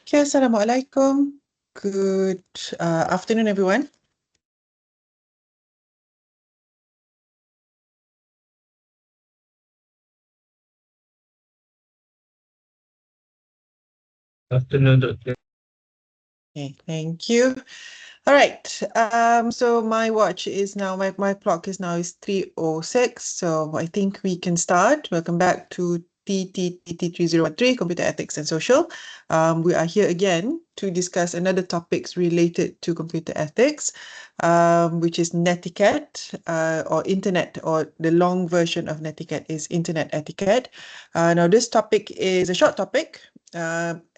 Okay, Assalamualaikum. Good afternoon, everyone. Afternoon, Doctor. Okay, thank you. All right. So my watch is now, my clock is now is 3:06. So I think we can start. Welcome back to TT3013, Computer Ethics and Social. We are here again to discuss another topics related to computer ethics, which is Netiquette, or Internet, or the long version of Netiquette is Internet Etiquette. Now this topic is a short topic.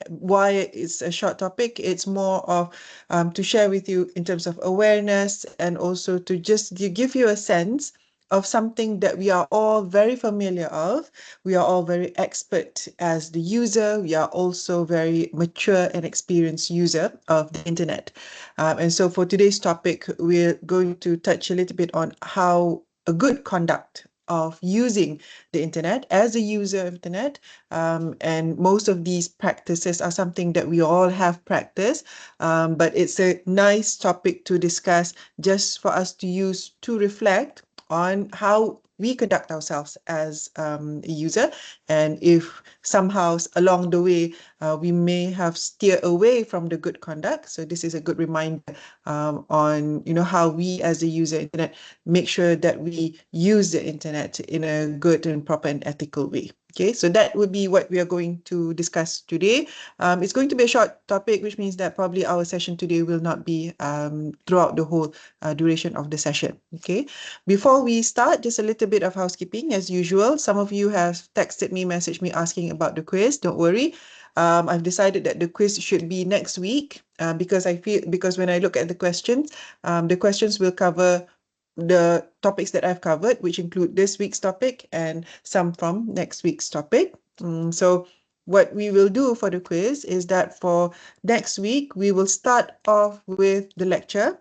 Why it's a short topic? It's more of to share with you in terms of awareness, and also to just give you a sense of something that we are all very familiar of. We are all very expert as the user. We are also very mature and experienced user of the internet. And so for today's topic, we're going to touch a little bit on how a good conduct of using the internet as a user of internet. And most of these practices are something that we all have practiced, but it's a nice topic to discuss just for us to use to reflect on how we conduct ourselves as a user, and if somehow along the way we may have steered away from the good conduct. So this is a good reminder on how we as a user internet make sure that we use the internet in a good and proper and ethical way. Okay, so that would be what we are going to discuss today. It's going to be a short topic, which means that probably our session today will not be throughout the whole duration of the session. Okay, before we start, just a little bit of housekeeping as usual. Some of you have texted me, messaged me asking about the quiz. Don't worry. I've decided that the quiz should be next week because when I look at the questions will cover the topics that I've covered, which include this week's topic and some from next week's topic. So what we will do for the quiz is that for next week, we will start off with the lecture.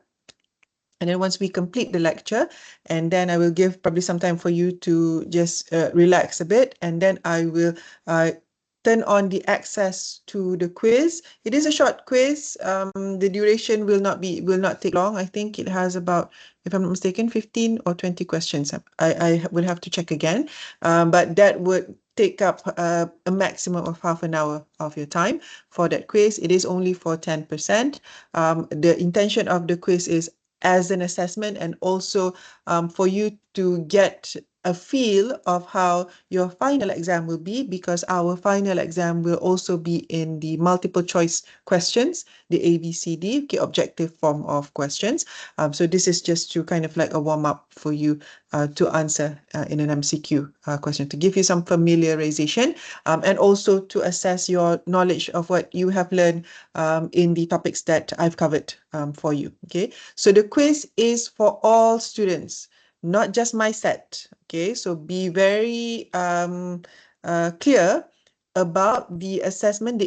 And then once we complete the lecture, and then I will give probably some time for you to just relax a bit. And then I will turn on the access to the quiz. It is a short quiz. The duration will not take long. I think it has about, if I'm not mistaken, 15 or 20 questions. I will have to check again. But that would take up a maximum of half an hour of your time for that quiz. It is only for 10%. The intention of the quiz is as an assessment, and also for you to get a feel of how your final exam will be, because our final exam will also be in the multiple choice questions, the ABCD, okay, objective form of questions. So this is just to kind of like a warm-up for you to answer in an MCQ question, to give you some familiarization, and also to assess your knowledge of what you have learned in the topics that I've covered for you. Okay, so the quiz is for all students, not just my set. Okay, so be very clear about the assessment,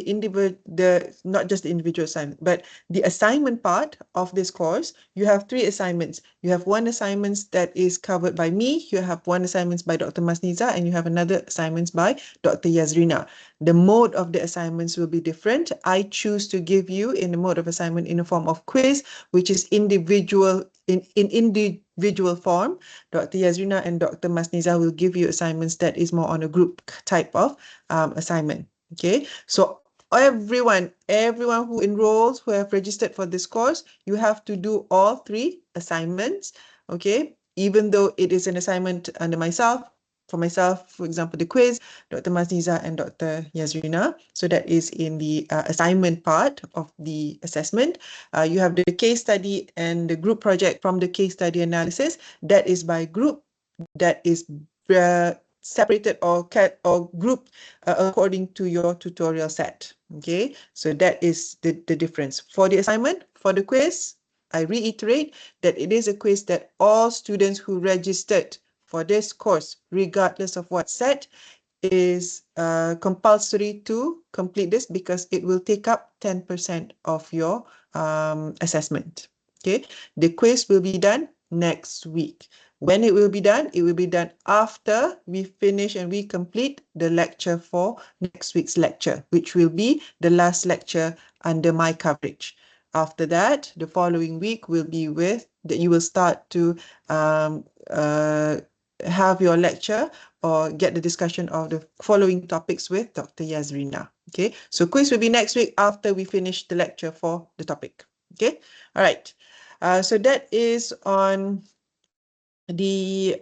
not just the individual assignment, but the assignment part of this course. You have 3 assignments. You have one assignment that is covered by me, you have one assignment by Dr. Masniza, and you have another assignment by Dr. Yazrina. The mode of the assignments will be different. I choose to give you in the mode of assignment in the form of quiz, which is individual form. Dr. Yazrina and Dr. Masniza will give you assignments that is more on a group type of assignment. Okay, so everyone who enrolls, who have registered for this course, you have to do all 3 assignments. Okay, even though it is an assignment under myself. For myself, for example, the quiz, Dr. Masniza and Dr. Yazrina. So that is in the assignment part of the assessment. You have the case study and the group project from the case study analysis. That is by group. That is separated or grouped according to your tutorial set. Okay, so that is the difference. For the assignment, for the quiz, I reiterate that it is a quiz that all students who registered for this course, regardless of what set, is compulsory to complete this, because it will take up 10% of your assessment. Okay, the quiz will be done next week. When it will be done? It will be done after we finish and we complete the lecture for next week's lecture, which will be the last lecture under my coverage. After that, the following week will be with that you will start to have your lecture or get the discussion of the following topics with Dr. Yazrina. Okay, so quiz will be next week after we finish the lecture for the topic. Okay, all right. So that is on the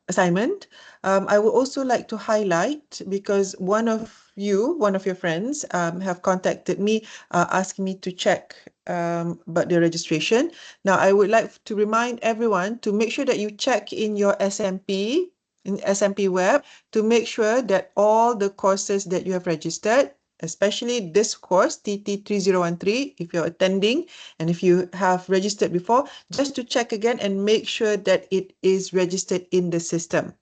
assignment. I would also like to highlight, because one of your friends have contacted me asking me to check about the registration. Now, I would like to remind everyone to make sure that you check in your SMP, in SMP web, to make sure that all the courses that you have registered, especially this course, TT3013, if you're attending and if you have registered before, just to check again and make sure that it is registered in the system.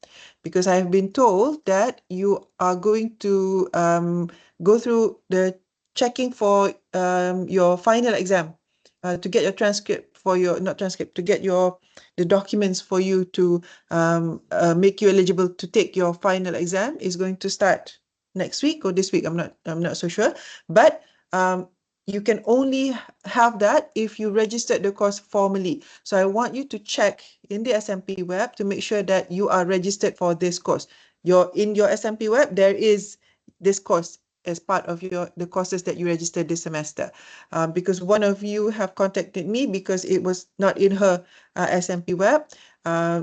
Because I've been told that you are going to go through the checking for your final exam to get your transcript for your, not transcript, to get the documents for you to make you eligible to take your final exam is going to start next week or this week. I'm not so sure, but you can only have that if you registered the course formally. So I want you to check in the SMP web to make sure that you are registered for this course. In your SMP web, there is this course as part of the courses that you registered this semester. Because one of you have contacted me because it was not in her SMP web.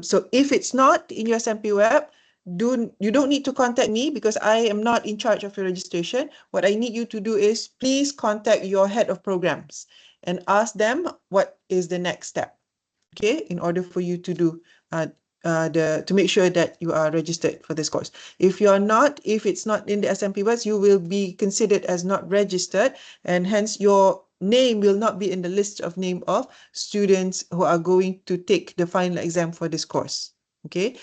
So if it's not in your SMP web, you don't need to contact me because I am not in charge of your registration. What I need you to do is please contact your head of programs and ask them what is the next step, okay, in order for you to do to make sure that you are registered for this course. If it's not in the SMP webs, you will be considered as not registered, and hence your name will not be in the list of name of students who are going to take the final exam for this course. Okay,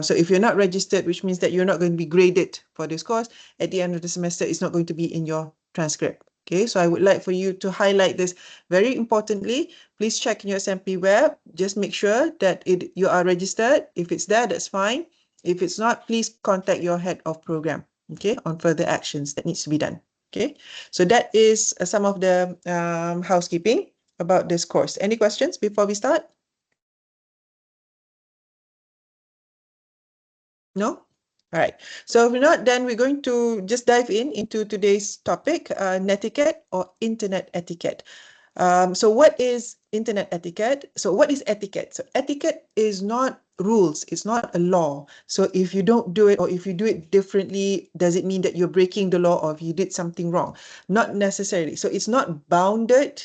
so if you're not registered, which means that you're not going to be graded for this course, at the end of the semester, it's not going to be in your transcript. Okay, so I would like for you to highlight this very importantly. Please check in your SMP web. Just make sure that you are registered. If it's there, that's fine. If it's not, please contact your head of program, okay, on further actions that needs to be done. Okay, so that is some of the housekeeping about this course. Any questions before we start? No? All right. So if not, then we're going to just dive into today's topic, netiquette or internet etiquette. So what is internet etiquette? So what is etiquette? So etiquette is not rules. It's not a law. So if you don't do it or if you do it differently, does it mean that you're breaking the law or if you did something wrong? Not necessarily. So it's not bounded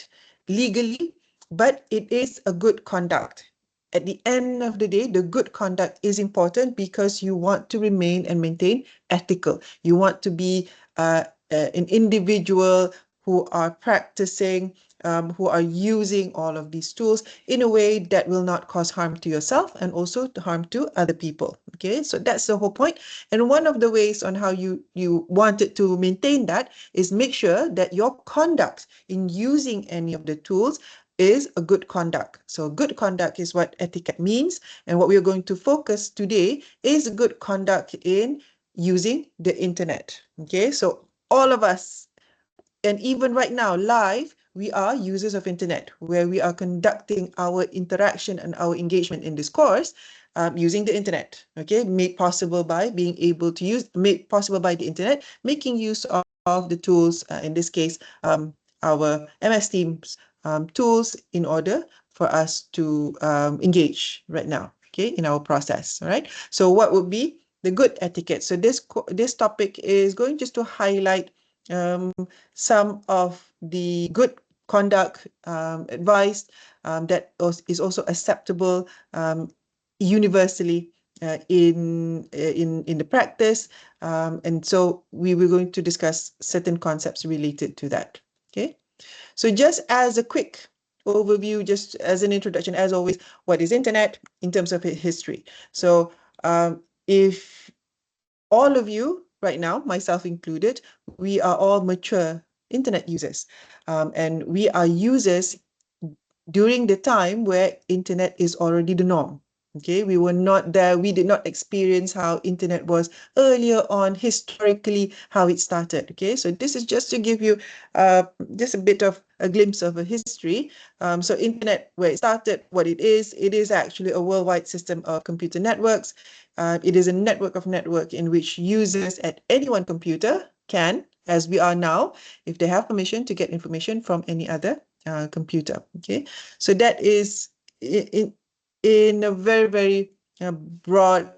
legally, but it is a good conduct. At the end of the day, the good conduct is important because you want to remain and maintain ethical. You want to be an individual who are practicing, who are using all of these tools in a way that will not cause harm to yourself and also to harm to other people. Okay, so that's the whole point. And one of the ways on how you wanted to maintain that is make sure that your conduct in using any of the tools is a good conduct. So good conduct is what etiquette means. And what we're going to focus today is good conduct in using the internet. Okay, so all of us, and even right now, live, we are users of internet, where we are conducting our interaction and our engagement in this course using the internet, okay? Made possible by being able to made possible by the internet, making use of the tools, in this case, our MS Teams tools in order for us to engage right now, okay, in our process, all right? So what would be the good etiquette? So this topic is going just to highlight some of the good conduct advice that is also acceptable universally in the practice, and so we were going to discuss certain concepts related to that. Okay, so just as a quick overview, just as an introduction, as always, what is internet in terms of history? So if all of you right now, myself included, we are all mature internet users. And we are users during the time where internet is already the norm. Okay, we were not there. We did not experience how internet was earlier on, historically, how it started. Okay, so this is just to give you just a bit of a glimpse of a history. So internet, where it started, what it is actually a worldwide system of computer networks. It is a network of network in which users at any one computer can, as we are now, if they have permission to get information from any other computer. Okay, so that is in a very, very broad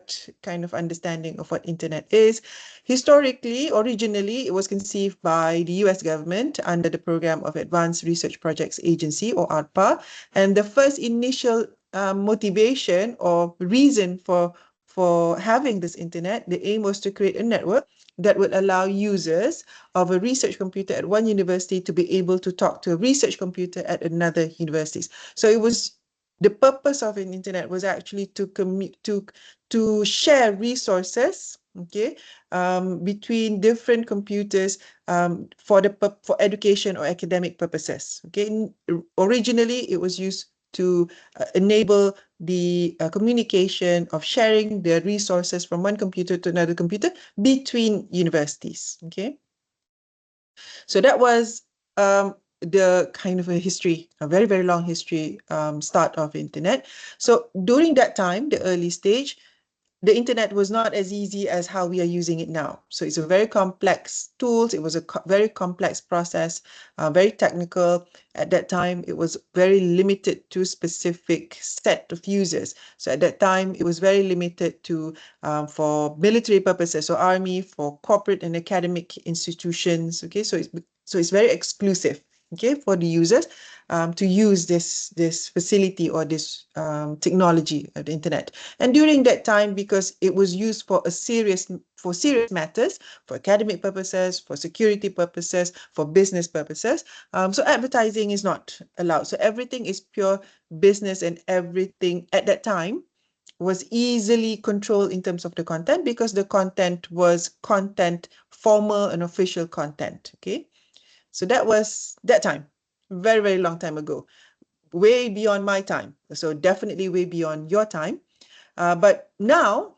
kind of understanding of what internet is. Historically, originally, it was conceived by the US government under the Program of Advanced Research Projects Agency, or ARPA. And the first initial motivation or reason for having this internet, the aim was to create a network that would allow users of a research computer at one university to be able to talk to a research computer at another university. So it was the purpose of an internet was actually to share resources, okay, between different computers for education or academic purposes. Okay, originally it was used to enable the communication of sharing the resources from one computer to another computer between universities. Okay, so that was the kind of a history, a very, very long history, start of internet. So during that time, the early stage, the internet was not as easy as how we are using it now. So it's a very complex tools. It was a very complex process, very technical. At that time, it was very limited to specific set of users. So at that time, it was very limited to for military purposes, so army, for corporate and academic institutions. Okay, so it's very exclusive. Okay, for the users to use this facility or this technology of the internet. And during that time, because it was used for serious matters, for academic purposes, for security purposes, for business purposes, so advertising is not allowed. So everything is pure business, and everything at that time was easily controlled in terms of the content, because the content was formal and official content. Okay, so that was that time, very, very long time ago, way beyond my time. So definitely way beyond your time. But now,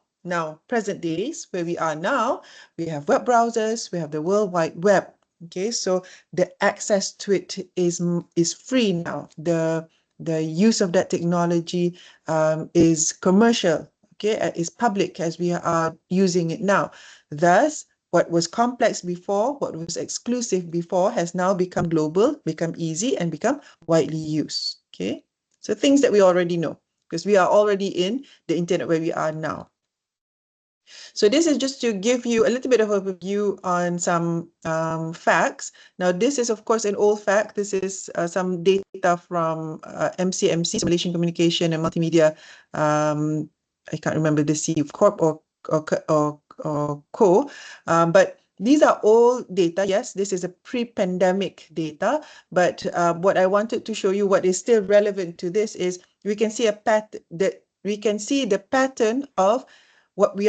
present days, where we are now, we have web browsers, we have the World Wide Web. Okay, so the access to it is free now. The use of that technology is commercial. Okay, is public, as we are using it now. Thus, what was complex before, what was exclusive before, has now become global, become easy, and become widely used. Okay, so things that we already know, because we are already in the internet where we are now. So this is just to give you a little bit of a view on some facts. Now, this is, of course, an old fact. This is some data from MCMC, so Malaysian Communication and Multimedia. I can't remember the C Corp or Co. But these are all data. Yes, this is a pre-pandemic data. But what I wanted to show you, what is still relevant to this, is we can see the pattern of where we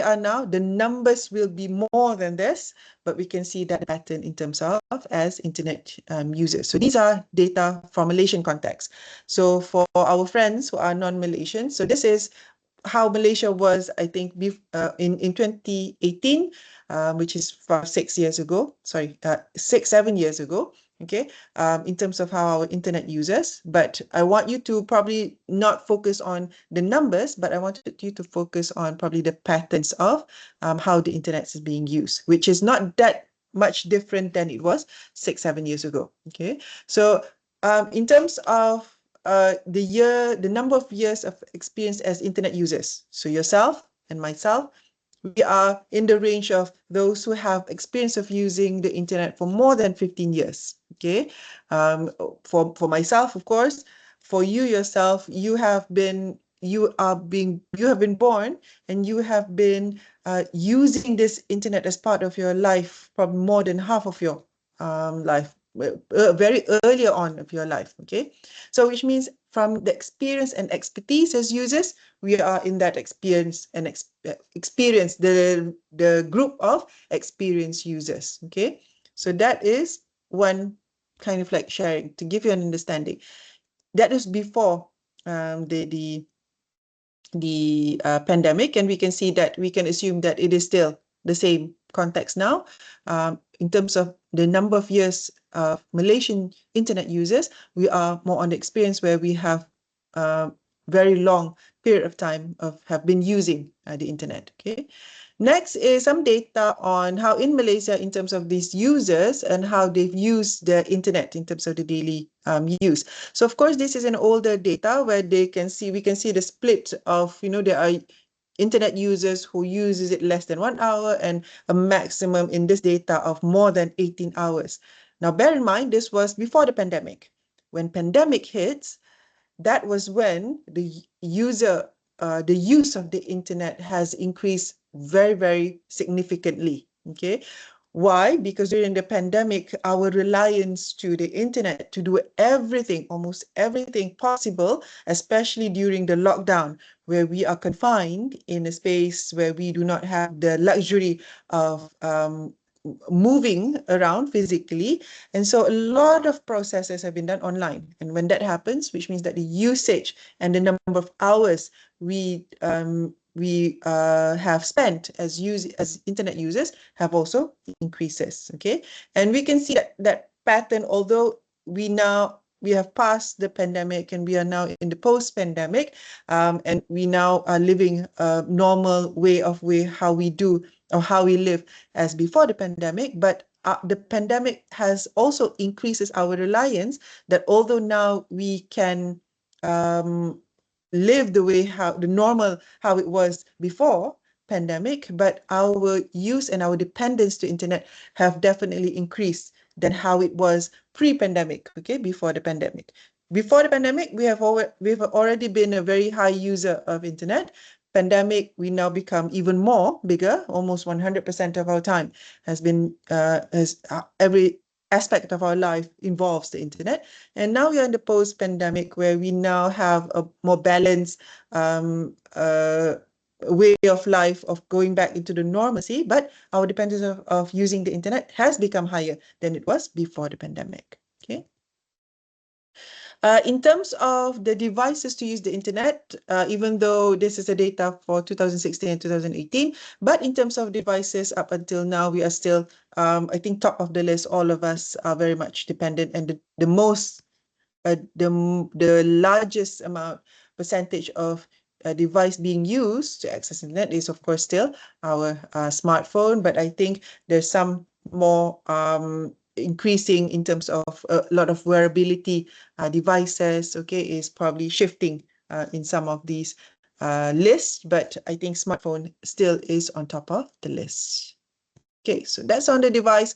are now. The numbers will be more than this, but we can see that pattern in terms of as internet users. So these are data from Malaysian context. So for our friends who are non-Malaysian, so this is how Malaysia was, I think, in 2018, which is 6 years ago, 7 years ago, okay, in terms of how our internet users. But I want you to probably not focus on the numbers, but I wanted you to focus on probably the patterns of how the internet is being used, which is not that much different than it was 6, 7 years ago. Okay, so in terms of the number of years of experience as internet users, so yourself and myself, we are in the range of those who have experience of using the internet for more than 15 years. Okay, for myself, of course, for you yourself, you have been born, and you have been using this internet as part of your life for more than half of your life, very earlier on of your life. Okay, so which means from the experience and expertise as users, we are in that experience and experience the group of experienced users. Okay, so that is one kind of like sharing to give you an understanding. That is before the pandemic, and we can see that we can assume that it is still the same context now. In terms of the number of years of Malaysian internet users, we are more on the experience where we have very long period of time of have been using the internet. Okay. Next is some data on how in Malaysia, in terms of these users and how they've used the internet in terms of the daily use. So of course, this is an older data where we can see the split of, there are internet users who uses it less than 1 hour and a maximum in this data of more than 18 hours. Now, bear in mind, this was before the pandemic. When pandemic hits, that was when the use of the internet has increased very, very significantly. Okay. Why? Because during the pandemic, our reliance to the internet to do everything, almost everything possible, especially during the lockdown, where we are confined in a space where we do not have the luxury of moving around physically. And so a lot of processes have been done online. And when that happens, which means that the usage and the number of hours we have spent as internet users have also increases. Okay. And we can see that pattern, although we have passed the pandemic and we are now in the post-pandemic, and we now are living a normal way how we do or how we live as before the pandemic. But the pandemic has also increases our reliance that although now we can live the way how it was before pandemic, but our use and our dependence to internet have definitely increased than how it was pre-pandemic, okay, before the pandemic. Before the pandemic, we've already been a very high user of internet. Pandemic, we now become even more bigger. Almost 100% of our time has been every aspect of our life involves the internet. And now we are in the post-pandemic where we now have a more balanced way of life of going back into the normalcy, but our dependence of using the internet has become higher than it was before the pandemic. Okay. In terms of the devices to use the internet, even though this is the data for 2016 and 2018, but in terms of devices up until now, we are still, I think, top of the list. All of us are very much dependent, and the largest percentage of a device being used to access internet is, of course, still our smartphone. But I think there's some more increasing in terms of a lot of wearability devices. Okay, is probably shifting in some of these lists, but I think smartphone still is on top of the list. Okay, so that's on the device.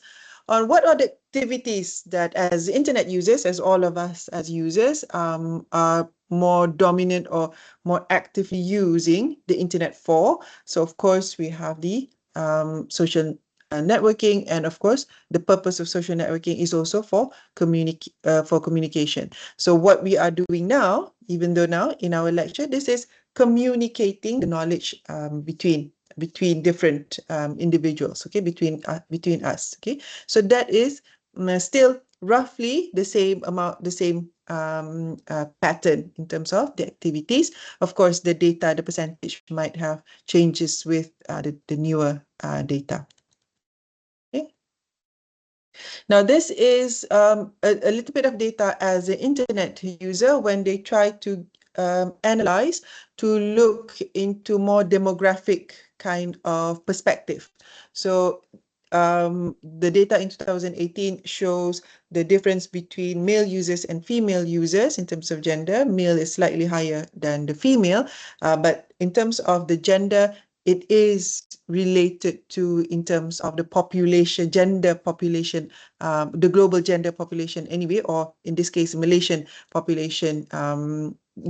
On what are the activities that as internet users, as all of us as users, are more dominant or more actively using the internet for. So of course, we have the social networking, and of course, the purpose of social networking is also for communication. So what we are doing now, even though now in our lecture, this is communicating the knowledge between different individuals, okay, between us, okay. So that is still roughly the same amount, the same pattern in terms of the activities. Of course, the data, the percentage might have changes with the newer data. Okay. Now, this is a little bit of data as an internet user when they try to analyze to look into more demographic kind of perspective. So the data in 2018 shows the difference between male users and female users in terms of gender. Male is slightly higher than the female, but in terms of the gender, it is related to in terms of the population, gender population, the global gender population anyway, or in this case, Malaysian population,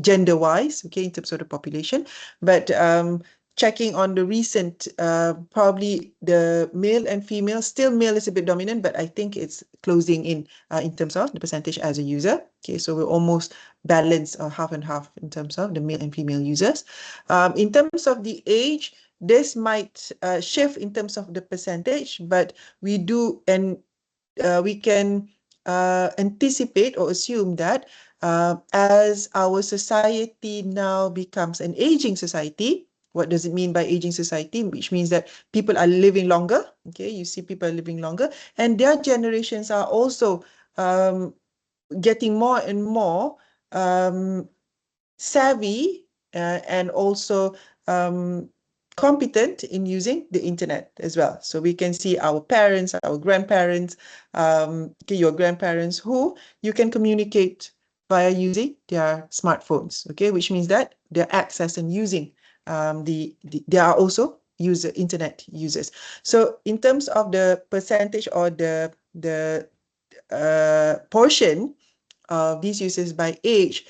gender-wise, okay, in terms of the population. But checking on the recent, probably the male and female, still male is a bit dominant, but I think it's closing in terms of the percentage as a user. Okay, so we're almost balanced half and half in terms of the male and female users. In terms of the age, this might shift in terms of the percentage, but we do, and we can anticipate or assume that as our society now becomes an aging society, what does it mean by aging society? Which means that people are living longer. Okay, you see people are living longer, and their generations are also getting more and more savvy and also competent in using the internet as well. So we can see our parents, our grandparents, your grandparents, who you can communicate via using their smartphones, okay, which means that they're access and using they are also internet users. So in terms of the percentage or the portion of these users by age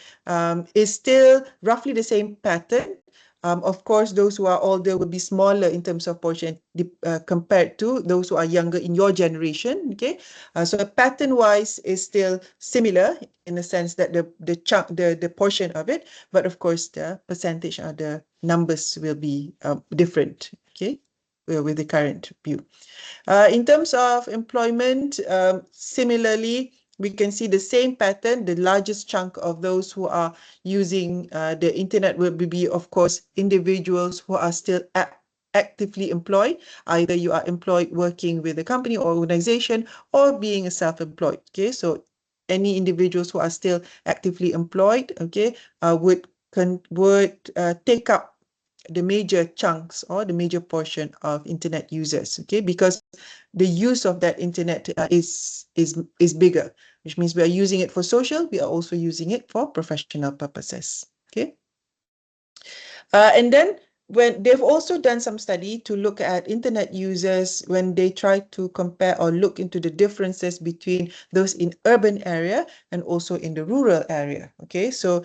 is still roughly the same pattern. Of course, those who are older will be smaller in terms of portion compared to those who are younger in your generation. Okay, so pattern-wise is still similar in the sense that the portion of it, but of course the percentage or the numbers will be different. Okay, with the current view. In terms of employment, similarly, we can see the same pattern. The largest chunk of those who are using the internet will be, of course, individuals who are still actively employed. Either you are employed working with a company or organization or being a self-employed. Okay, so any individuals who are still actively employed, okay, would take up the major chunks or the major portion of internet users, okay, because the use of that internet is bigger, which means we are using it for social, we are also using it for professional purposes, okay. And then when they've also done some study to look at internet users when they try to compare or look into the differences between those in urban area and also in the rural area. Okay, so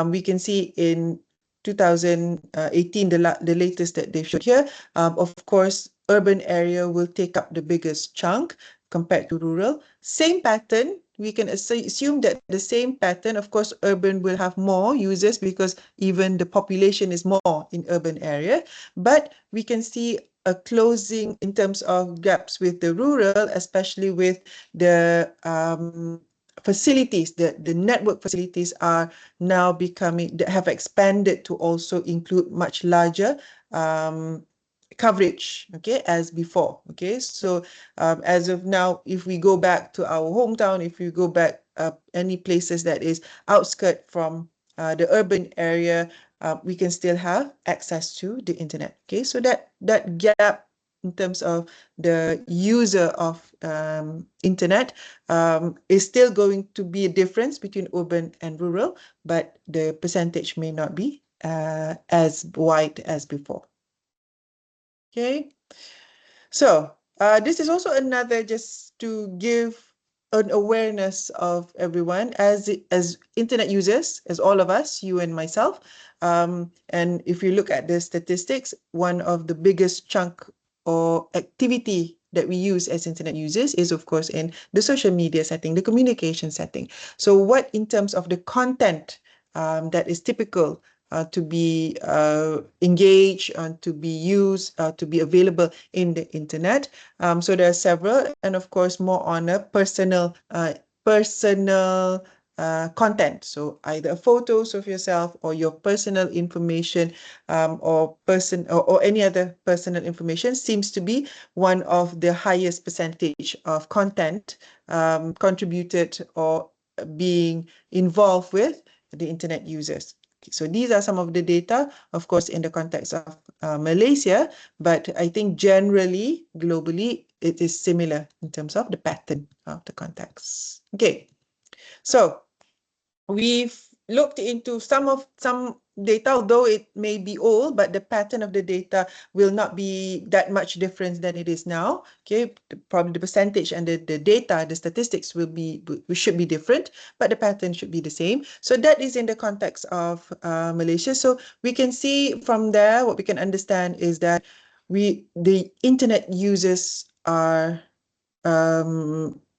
we can see in 2018, the latest that they showed here, of course, urban area will take up the biggest chunk compared to rural. Same pattern, we can assume that the same pattern, of course, urban will have more users because even the population is more in urban area, but we can see a closing in terms of gaps with the rural, especially with the facilities, the network facilities are now have expanded to also include much larger coverage, okay, as before. Okay, so as of now, if we go back to our hometown, if we go back any places that is outskirt from the urban area, we can still have access to the internet. Okay, so that gap in terms of the user of internet is still going to be a difference between urban and rural, but the percentage may not be as wide as before. Okay, so this is also another, just to give an awareness of everyone as internet users, as all of us, you and myself. And if you look at the statistics, one of the biggest chunk or activity that we use as internet users is, of course, in the social media setting, the communication setting. So what in terms of the content that is typical to be engaged, to be used, to be available in the internet. So there are several, and of course more on a personal content. So either photos of yourself or your personal information or any other personal information seems to be one of the highest percentage of content contributed or being involved with the internet users. So these are some of the data, of course, in the context of Malaysia, but I think generally, globally, it is similar in terms of the pattern of the context. Okay, so we've looked into some data, although it may be old, but the pattern of the data will not be that much different than it is now. Okay, probably the percentage and the data, the statistics should be different, but the pattern should be the same. So that is in the context of Malaysia. So we can see from there, what we can understand is that the internet users are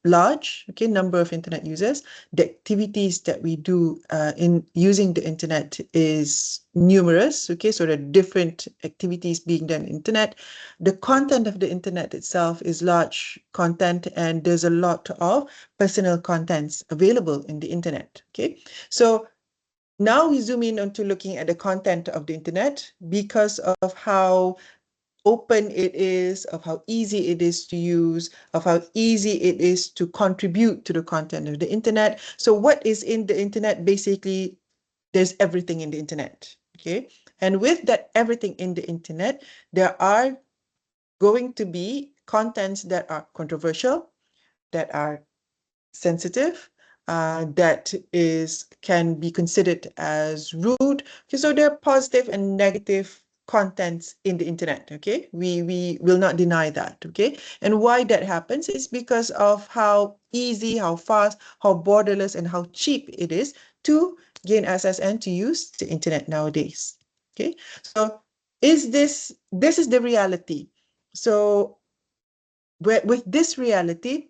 large, okay, number of internet users. The activities that we do in using the internet is numerous, okay, so there are different activities being done on the internet. The content of the internet itself is large content, and there's a lot of personal contents available in the internet, okay. So now we zoom in onto looking at the content of the internet because of how open it is, of how easy it is to use, of how easy it is to contribute to the content of the internet. So what is in the internet? Basically, there's everything in the internet, okay? And with that everything in the internet, there are going to be contents that are controversial, that are sensitive, that can be considered as rude. Okay, so there are positive and negative contents in the internet. Okay, we will not deny that. Okay, and why that happens is because of how easy, how fast, how borderless, and how cheap it is to gain access and to use the internet nowadays. Okay, so this is the reality. So with this reality,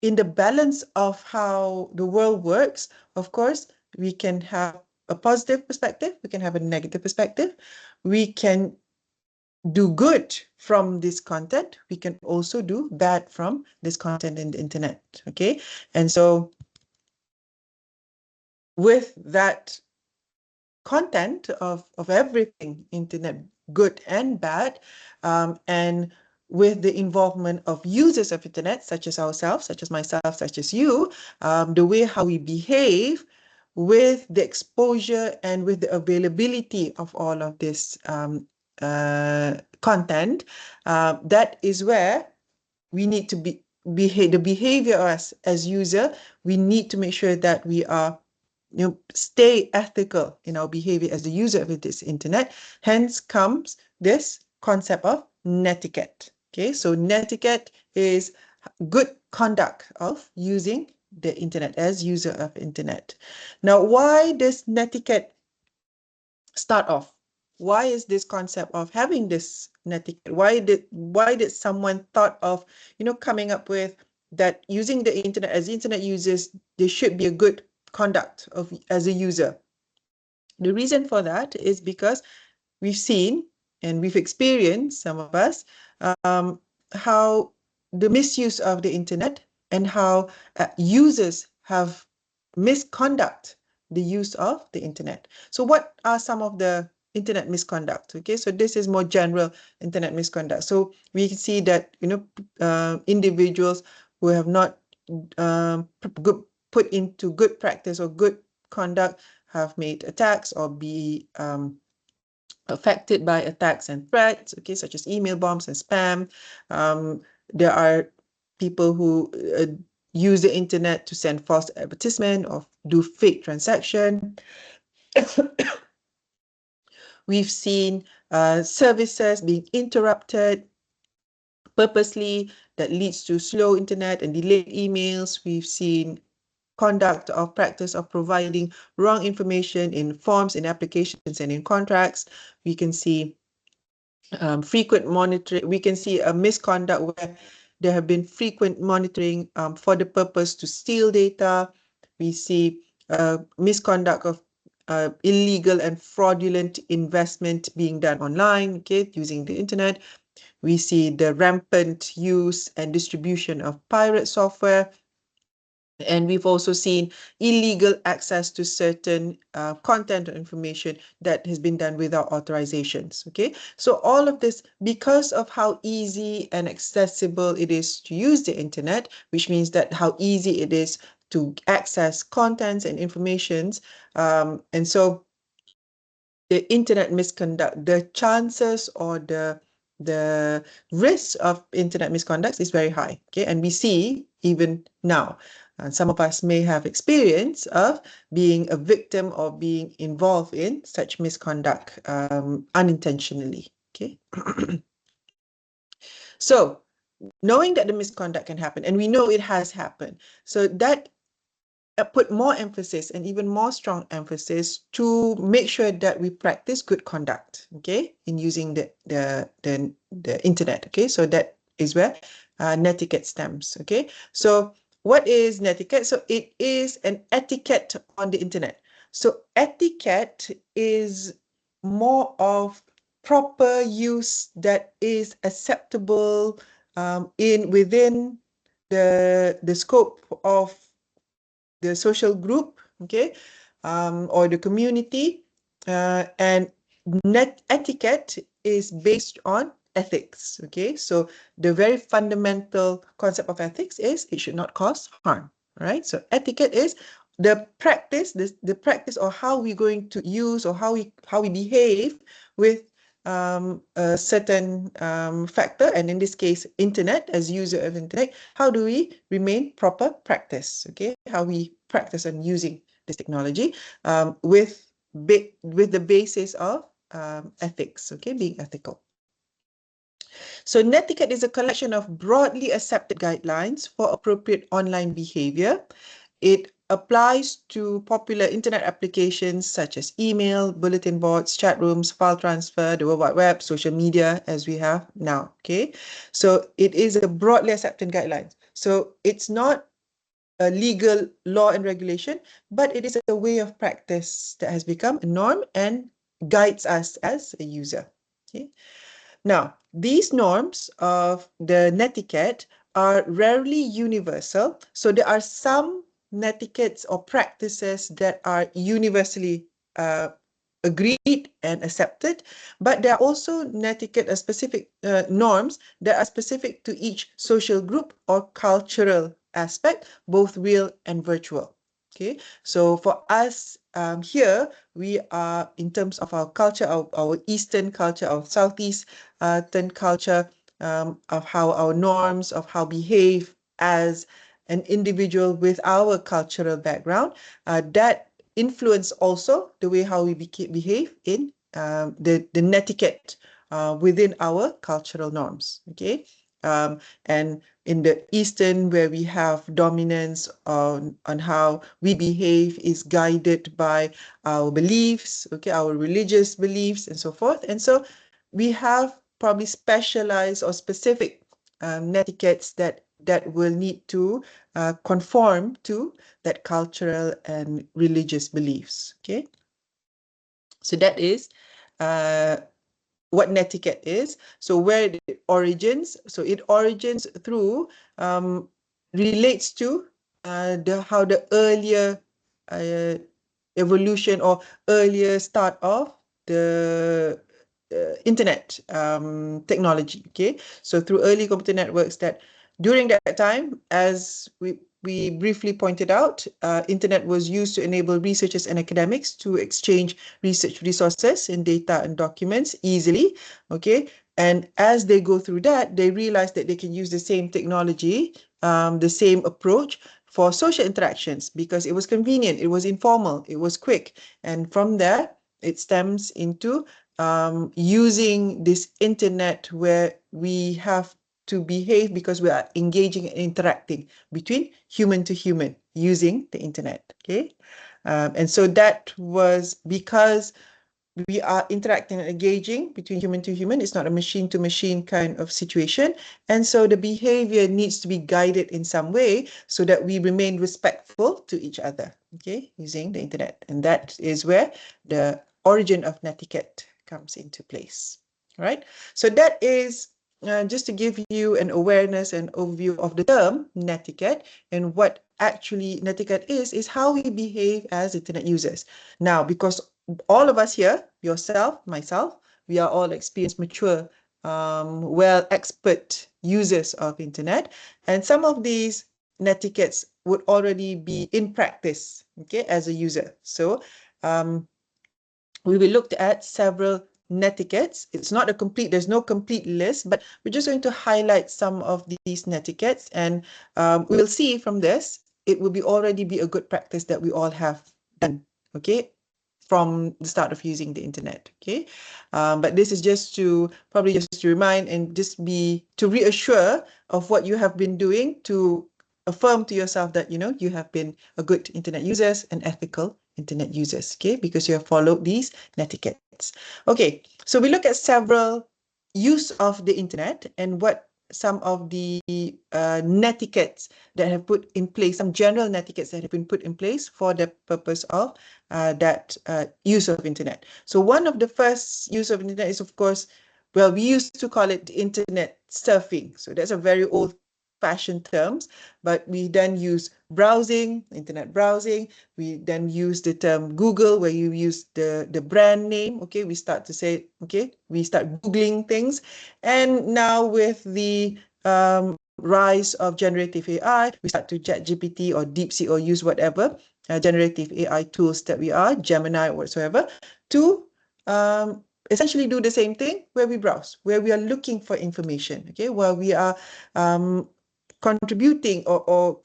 in the balance of how the world works, of course, we can have a positive perspective, we can have a negative perspective, we can do good from this content, we can also do bad from this content in the internet, okay? And so with that content of everything, internet, good and bad, and with the involvement of users of internet, such as ourselves, such as myself, such as you, the way how we behave, with the exposure and with the availability of all of this content, that is where we need to behave, the behavior as user, we need to make sure that we are stay ethical in our behavior as the user of this internet. Hence comes this concept of netiquette. Okay, so netiquette is good conduct of using the internet as user of internet. Now, why does netiquette start off? Why is this concept of having this netiquette? Why did someone thought of, coming up with that using the internet as internet users, there should be a good conduct of as a user? The reason for that is because we've seen and we've experienced, some of us, how the misuse of the internet and how users have misconduct the use of the internet. So what are some of the internet misconduct? Okay, so this is more general internet misconduct. So we can see that, individuals who have not put into good practice or good conduct have made attacks or be affected by attacks and threats, okay, such as email bombs and spam. There are people who use the internet to send false advertisement or do fake transaction. We've seen services being interrupted purposely that leads to slow internet and delayed emails. We've seen conduct of practice of providing wrong information in forms, in applications, and in contracts. We can see frequent monitoring. We can see a misconduct where there have been frequent monitoring for the purpose to steal data. We see misconduct of illegal and fraudulent investment being done online, okay, using the internet. We see the rampant use and distribution of pirate software. And we've also seen illegal access to certain content or information that has been done without authorizations. Okay, so all of this, because of how easy and accessible it is to use the internet, which means that how easy it is to access contents and informations. And so the internet misconduct, the chances or the risk of internet misconduct is very high. Okay, and we see even now. Some of us may have experience of being a victim or being involved in such misconduct unintentionally. Okay. So knowing that the misconduct can happen, and we know it has happened, so that put more emphasis and even more strong emphasis to make sure that we practice good conduct, okay, in using the internet. Okay, so that is where Netiquette stems. Okay, so what is Netiquette? So it is an etiquette on the internet. So etiquette is more of proper use that is acceptable within the scope of the social group, okay, or the community, and etiquette is based on ethics, okay? So the very fundamental concept of ethics is it should not cause harm, right? So etiquette is the practice, the practice or how we're going to use or how we behave with a certain factor, and in this case, internet, as user of internet, how do we remain proper practice, okay? How we practice on using this technology with the basis of ethics, okay, being ethical. So Netiquette is a collection of broadly accepted guidelines for appropriate online behavior. It applies to popular internet applications such as email, bulletin boards, chat rooms, file transfer, the World Wide Web, social media, as we have now, okay? So it is a broadly accepted guidelines. So it's not a legal law and regulation, but it is a way of practice that has become a norm and guides us as a user, okay? Now, these norms of the netiquette are rarely universal. So there are some netiquettes or practices that are universally agreed and accepted, but there are also netiquette specific norms that are specific to each social group or cultural aspect, both real and virtual. Okay, so for us here, we are, in terms of our culture, our Eastern culture, our Southeastern culture, of how our norms, of how behave as an individual with our cultural background, that influence also the way how we behave in the netiquette within our cultural norms, okay? And in the Eastern, where we have dominance on how we behave is guided by our beliefs, okay, our religious beliefs and so forth. And so we have probably specialized or specific netiquettes that will need to conform to that cultural and religious beliefs, okay? So that is what netiquette is. So where it origins, so it origins through, relates to how the earlier evolution or earlier start of the internet technology, okay? So through early computer networks, that during that time, as we briefly pointed out, internet was used to enable researchers and academics to exchange research resources and data and documents easily, okay? And as they go through that, they realize that they can use the same technology, the same approach for social interactions, because it was convenient, it was informal, it was quick. And from there, it stems into using this internet where we have to behave because we are engaging and interacting between human to human using the internet, okay? And so that was because we are interacting and engaging between human to human. It's not a machine to machine kind of situation. And so the behavior needs to be guided in some way so that we remain respectful to each other, okay, using the internet. And that is where the origin of netiquette comes into place, right? So that is just to give you an awareness and overview of the term netiquette, and what actually netiquette is how we behave as internet users. Now, because all of us here, yourself, myself, we are all experienced, mature, well, expert users of internet. And some of these netiquettes would already be in practice, okay, as a user. So we will look at several netiquettes. It's not a complete, there's no complete list, but we're just going to highlight some of these netiquettes. And we will see from this, it will already be a good practice that we all have done, okay, from the start of using the internet, okay? But this is just to probably just to remind and just to reassure of what you have been doing, to affirm to yourself that, you know, you have been a good internet users and ethical internet users, okay? Because you have followed these netiquettes. Okay, so we look at several use of the internet and what some of the netiquettes that have put in place, some general netiquettes that have been put in place for the purpose of that use of internet. So one of the first use of internet is, of course, well, we used to call it internet surfing. So that's a very old-fashioned terms, but we then use browsing, internet browsing. We then use the term Google, where you use the brand name. Okay, we start to say, okay, we start Googling things. And now with the rise of generative AI, we start to ChatGPT or DeepSeek or use whatever generative AI tools that we are, Gemini or whatsoever, to essentially do the same thing where we browse, where we are looking for information, okay, where we are contributing or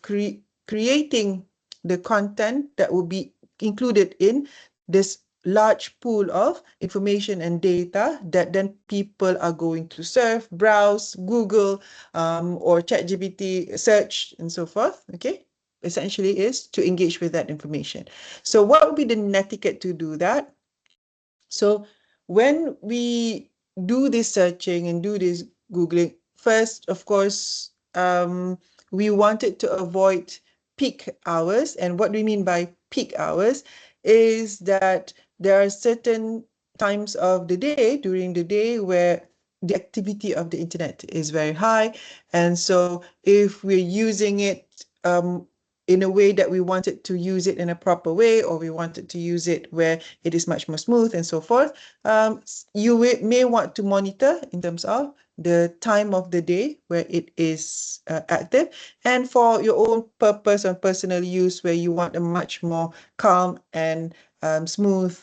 creating the content that will be included in this large pool of information and data that then people are going to surf, browse, Google, or ChatGPT, search, and so forth, okay? Essentially is to engage with that information. So what would be the netiquette to do that? So when we do this searching and do this Googling, first, of course, we wanted to avoid peak hours. And what we mean by peak hours is that there are certain times of the day, during the day, where the activity of the internet is very high. And so if we're using it in a way that we wanted to use it in a proper way, or we wanted to use it where it is much more smooth and so forth, you may want to monitor in terms of the time of the day where it is active. And for your own purpose and personal use, where you want a much more calm and smooth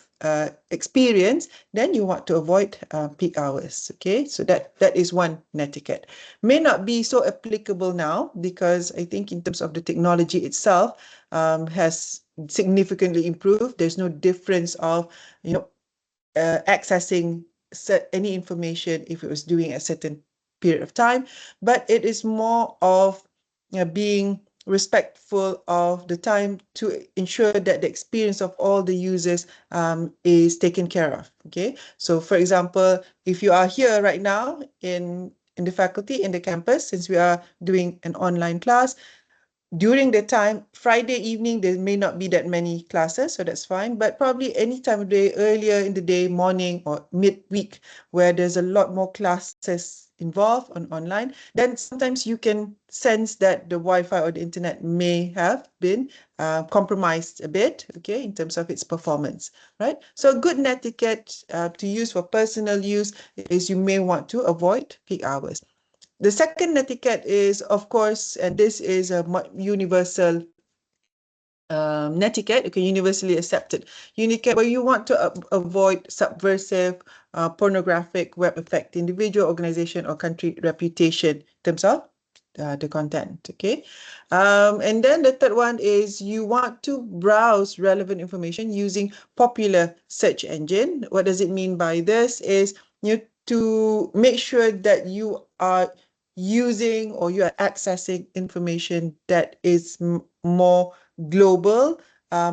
experience, then you want to avoid peak hours. Okay, so that is one netiquette. May not be so applicable now, because I think in terms of the technology itself has significantly improved. There's no difference of, you know, accessing any information if it was doing a certain period of time, but it is more of being respectful of the time to ensure that the experience of all the users is taken care of. Okay, so for example, if you are here right now in the faculty, in the campus, since we are doing an online class, during the time, Friday evening, there may not be that many classes, so that's fine. But probably any time of day, earlier in the day, morning or midweek, where there's a lot more classes involved online, then sometimes you can sense that the Wi-Fi or the internet may have been compromised a bit, okay, in terms of its performance, right? So a good netiquette to use for personal use is you may want to avoid peak hours. The second netiquette is, of course, and this is a universal netiquette, okay, universally accepted netiquette, where you want to avoid subversive, pornographic, web affect individual, organization, or country reputation in terms of the content, okay? And then the third one is you want to browse relevant information using popular search engine. What does it mean by this is to make sure that you are using or you are accessing information that is more global.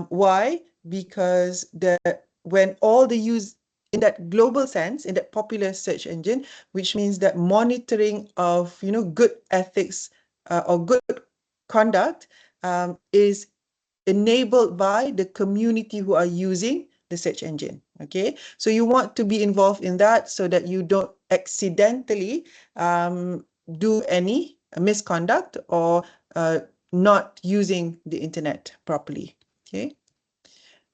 Why? Because when all the use in that global sense, in that popular search engine, which means that monitoring of good ethics or good conduct is enabled by the community who are using the search engine. Okay, so you want to be involved in that so that you don't accidentally do any misconduct or not using the internet properly. Okay,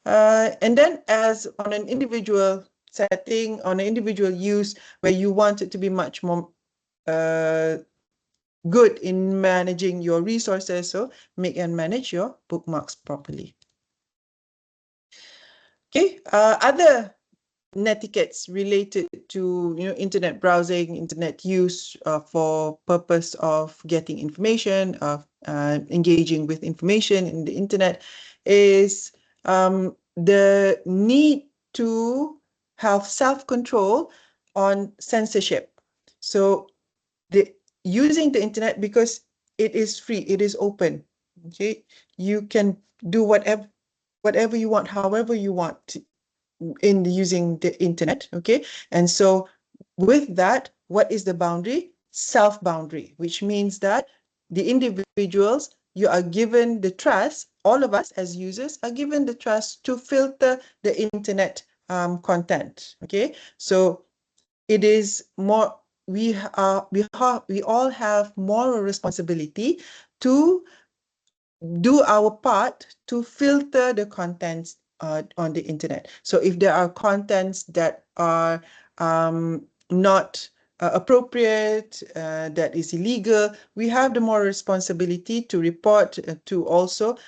and then as on an individual setting, on an individual use, where you want it to be much more good in managing your resources, so make and manage your bookmarks properly. Okay, other netiquettes related to internet browsing, internet use for purpose of getting information, of engaging with information in the internet, is the need to have self-control on censorship. So using the internet, because it is free, it is open. Okay, you can do whatever you want, however you want in using the internet. Okay, and so with that, what is the boundary? self-boundary, which means that the individuals, you are given the trust, all of us as users are given the trust to filter the internet content. Okay, so it is more, we all have moral responsibility to do our part to filter the contents on the internet. So if there are contents that are not appropriate, that is illegal, we have the moral responsibility to report, to also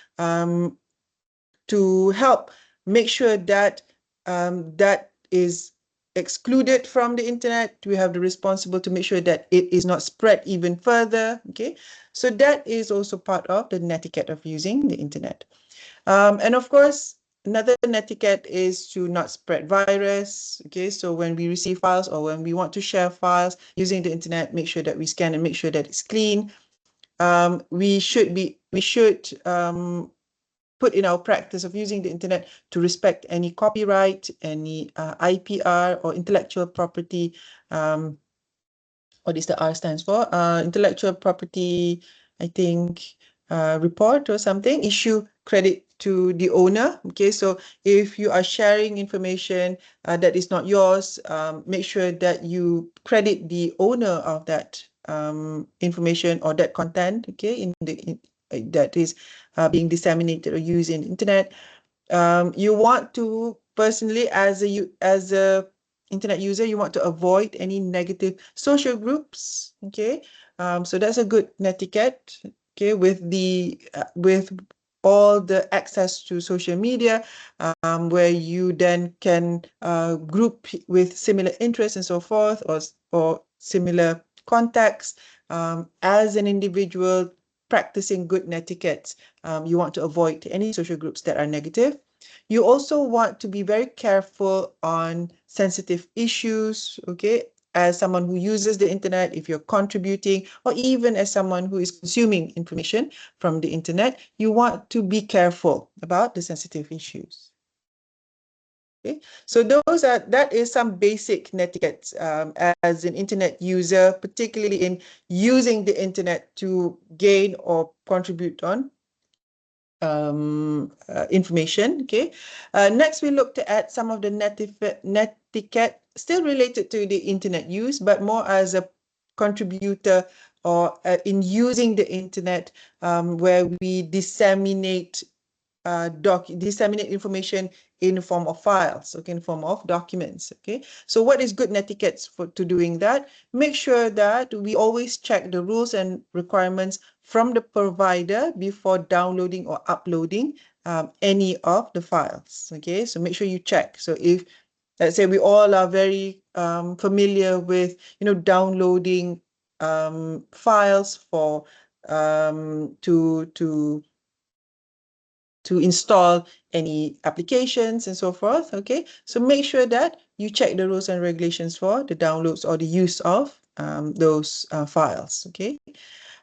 to help make sure that that is excluded from the internet. We have the responsible to make sure that it is not spread even further. Okay, so that is also part of the netiquette of using the internet. And of course, another netiquette is to not spread virus. Okay, so when we receive files or when we want to share files using the internet, make sure that we scan and make sure that it's clean. We should put in our practice of using the internet to respect any copyright, any IPR or intellectual property. What is the R stands for? Intellectual property, I think, report or something, issue credit to the owner. Okay, so if you are sharing information that is not yours, make sure that you credit the owner of that information or that content, okay, that is being disseminated or used in the internet. You want to personally, as a internet user, you want to avoid any negative social groups. Okay, so that's a good netiquette. Okay, with all the access to social media, where you then can group with similar interests and so forth, or similar contacts. As an individual practicing good netiquette, you want to avoid any social groups that are negative. You also want to be very careful on sensitive issues, okay? As someone who uses the internet, if you're contributing, or even as someone who is consuming information from the internet, you want to be careful about the sensitive issues. Okay, so that is some basic netiquette as an internet user, particularly in using the internet to gain or contribute on information. Okay, next we looked at some of the netiquette still related to the internet use, but more as a contributor or in using the internet, where we disseminate information in the form of files, okay, in the form of documents. Okay, so what is good netiquette to doing that? Make sure that we always check the rules and requirements from the provider before downloading or uploading any of the files. Okay, so make sure you check. So if, let's say, we all are very familiar with, downloading files for to install any applications and so forth. Okay, so make sure that you check the rules and regulations for the downloads or the use of those files. Okay.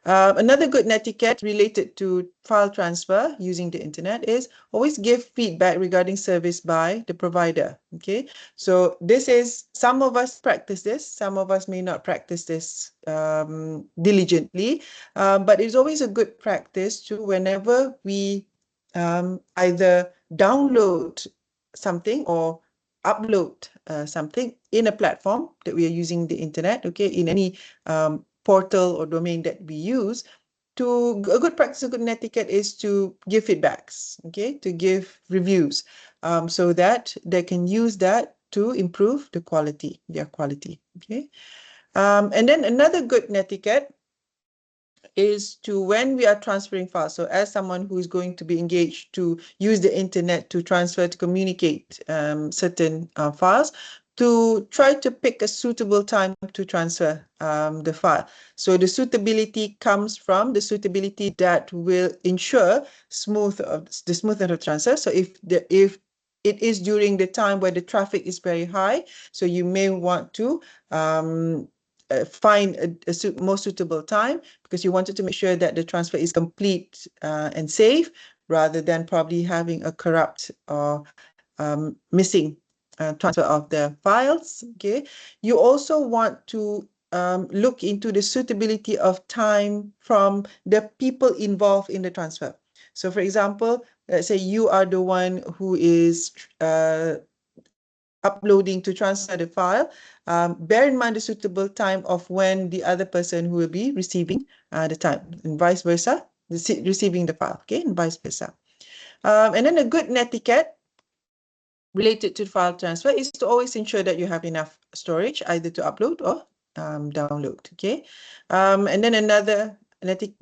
Another good netiquette related to file transfer using the internet is always give feedback regarding service by the provider. Okay, so this is, some of us practice this, some of us may not practice this diligently, but it's always a good practice to, whenever we either download something or upload something in a platform that we are using the internet, okay, in any portal or domain that we use, a good practice, a good netiquette is to give feedbacks, okay, to give reviews, so that they can use that to improve their quality, okay. And then another good netiquette is to, when we are transferring files, so as someone who is going to be engaged to use the internet to transfer, to communicate certain files, to try to pick a suitable time to transfer the file. So the suitability comes from the suitability that will ensure the smooth of transfer. So if it is during the time where the traffic is very high, so you may want to find a more suitable time, because you wanted to make sure that the transfer is complete and safe, rather than probably having a corrupt or missing transfer of the files. Okay, you also want to look into the suitability of time from the people involved in the transfer. So for example, let's say you are the one who is uploading to transfer the file. Bear in mind the suitable time of when the other person who will be receiving the time, and vice versa, receiving the file, okay, and vice versa. And then a good netiquette related to file transfer is to always ensure that you have enough storage either to upload or download, okay? And then another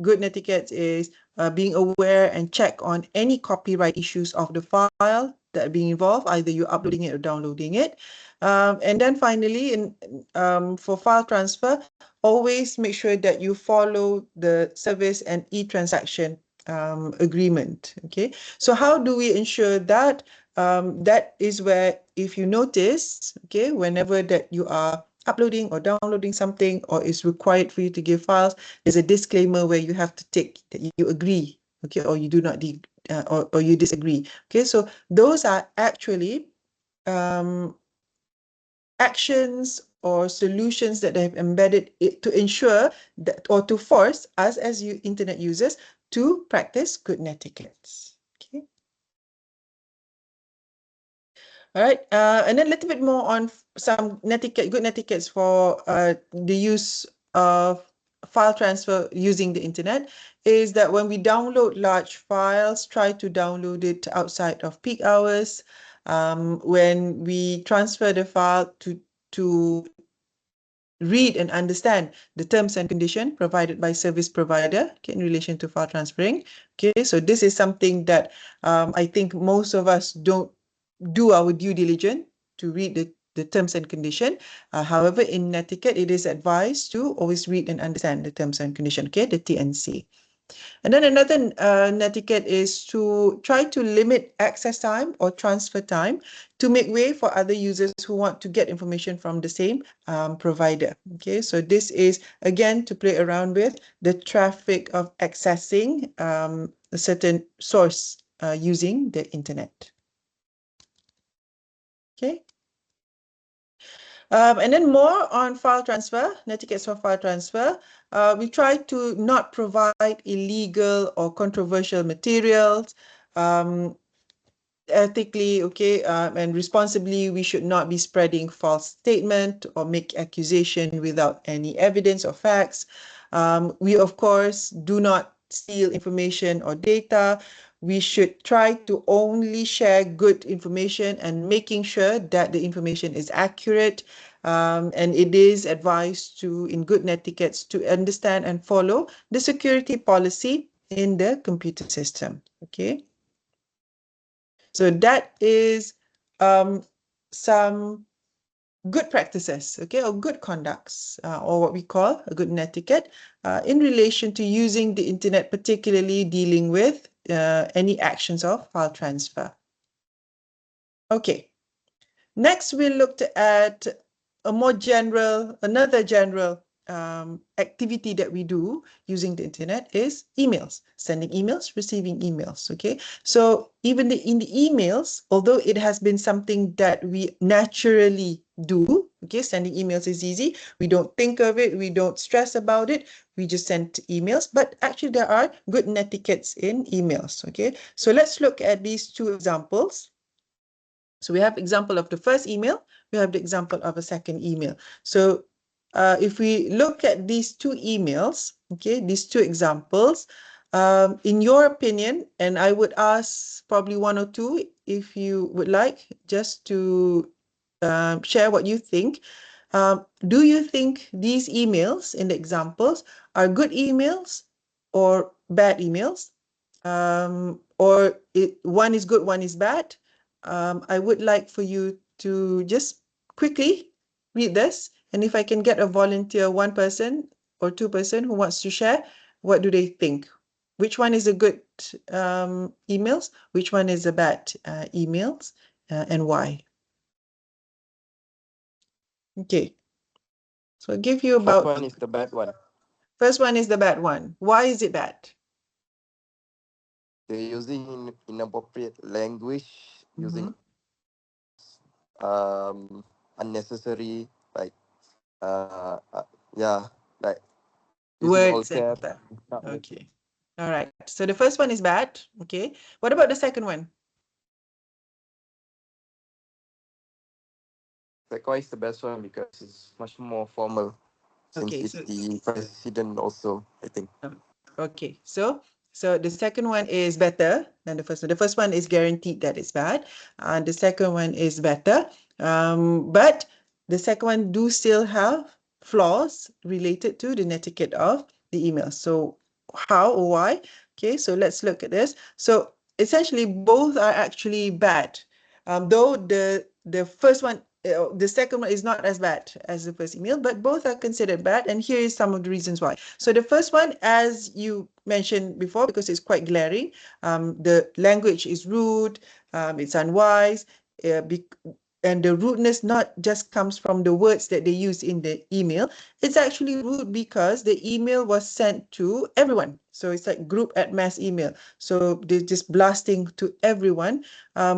good netiquette is being aware and check on any copyright issues of the file that are being involved, either you're uploading it or downloading it. And then finally, for file transfer, always make sure that you follow the service and e-transaction agreement, okay? So how do we ensure that? That is where, if you notice, okay, whenever that you are uploading or downloading something or is required for you to give files, there's a disclaimer where you have to tick that you agree, okay, or you do not, or you disagree. Okay, so those are actually actions or solutions that they have embedded it to ensure that, or to force us as internet users to practice good netiquettes. Okay. All right, and then a little bit more on some good netiquettes for the use of file transfer using the internet is that when we download large files, try to download it outside of peak hours. When we transfer the file, to read and understand the terms and condition provided by service provider, okay, in relation to file transferring. Okay, so this is something that I think most of us don't do our due diligence to read the terms and condition. However, in Netiquette, it is advised to always read and understand the terms and condition, okay, the TNC. And then another netiquette is to try to limit access time or transfer time to make way for other users who want to get information from the same provider. Okay, so this is again to play around with the traffic of accessing a certain source using the internet. Okay. And then more on file transfer, netiquette for file transfer. We try to not provide illegal or controversial materials. Ethically, okay, and responsibly, we should not be spreading false statement or make accusation without any evidence or facts. We, of course, do not steal information or data. We should try to only share good information and making sure that the information is accurate. And it is advised to, in good netiquettes, to understand and follow the security policy in the computer system, okay? So that is some good practices, okay, or good conducts, or what we call a good netiquette in relation to using the internet, particularly dealing with any actions of file transfer. Okay, next we looked at another general activity that we do using the internet is emails, sending emails, receiving emails, okay? So even in the emails, although it has been something that we naturally do, okay, sending emails is easy. We don't think of it, we don't stress about it, we just send emails, but actually there are good netiquettes in emails, okay? So let's look at these two examples. So we have example of the first email, we have the example of a second email. So if we look at these two emails, okay, these two examples, in your opinion, and I would ask probably one or two if you would like, just to share what you think. Do you think these emails in the examples are good emails or bad emails? Or one is good, one is bad? I would like for you to just quickly read this. And if I can get a volunteer, one person or two person who wants to share, what do they think? Which one is a good emails? Which one is a bad emails? And why? Okay. So I'll give you about... First one is the bad one. First one is the bad one. Why is it bad? They're using inappropriate language, using unnecessary, like Yeah, like using all Words and caps. stuff. Not like- Okay. All right. So the first one is bad. Okay. What about the second one? Likewise, the best one because it's much more formal since Okay. it's So the president also, I think. okay. So the second one is better than the first one. The first one is guaranteed that it's bad. And the second one is better. But the second one do still have flaws related to the netiquette of the email. So how or why? Okay, so let's look at this. So essentially both are actually bad. Though the first one the second one is not as bad as the first email, but both are considered bad. And here is some of the reasons why. So the first one, as you mentioned before, because it's quite glaring, the language is rude, it's unwise, uh, and the rudeness not just comes from the words that they use in the email. It's actually rude because the email was sent to everyone. So it's like group at mass email. So they're just blasting to everyone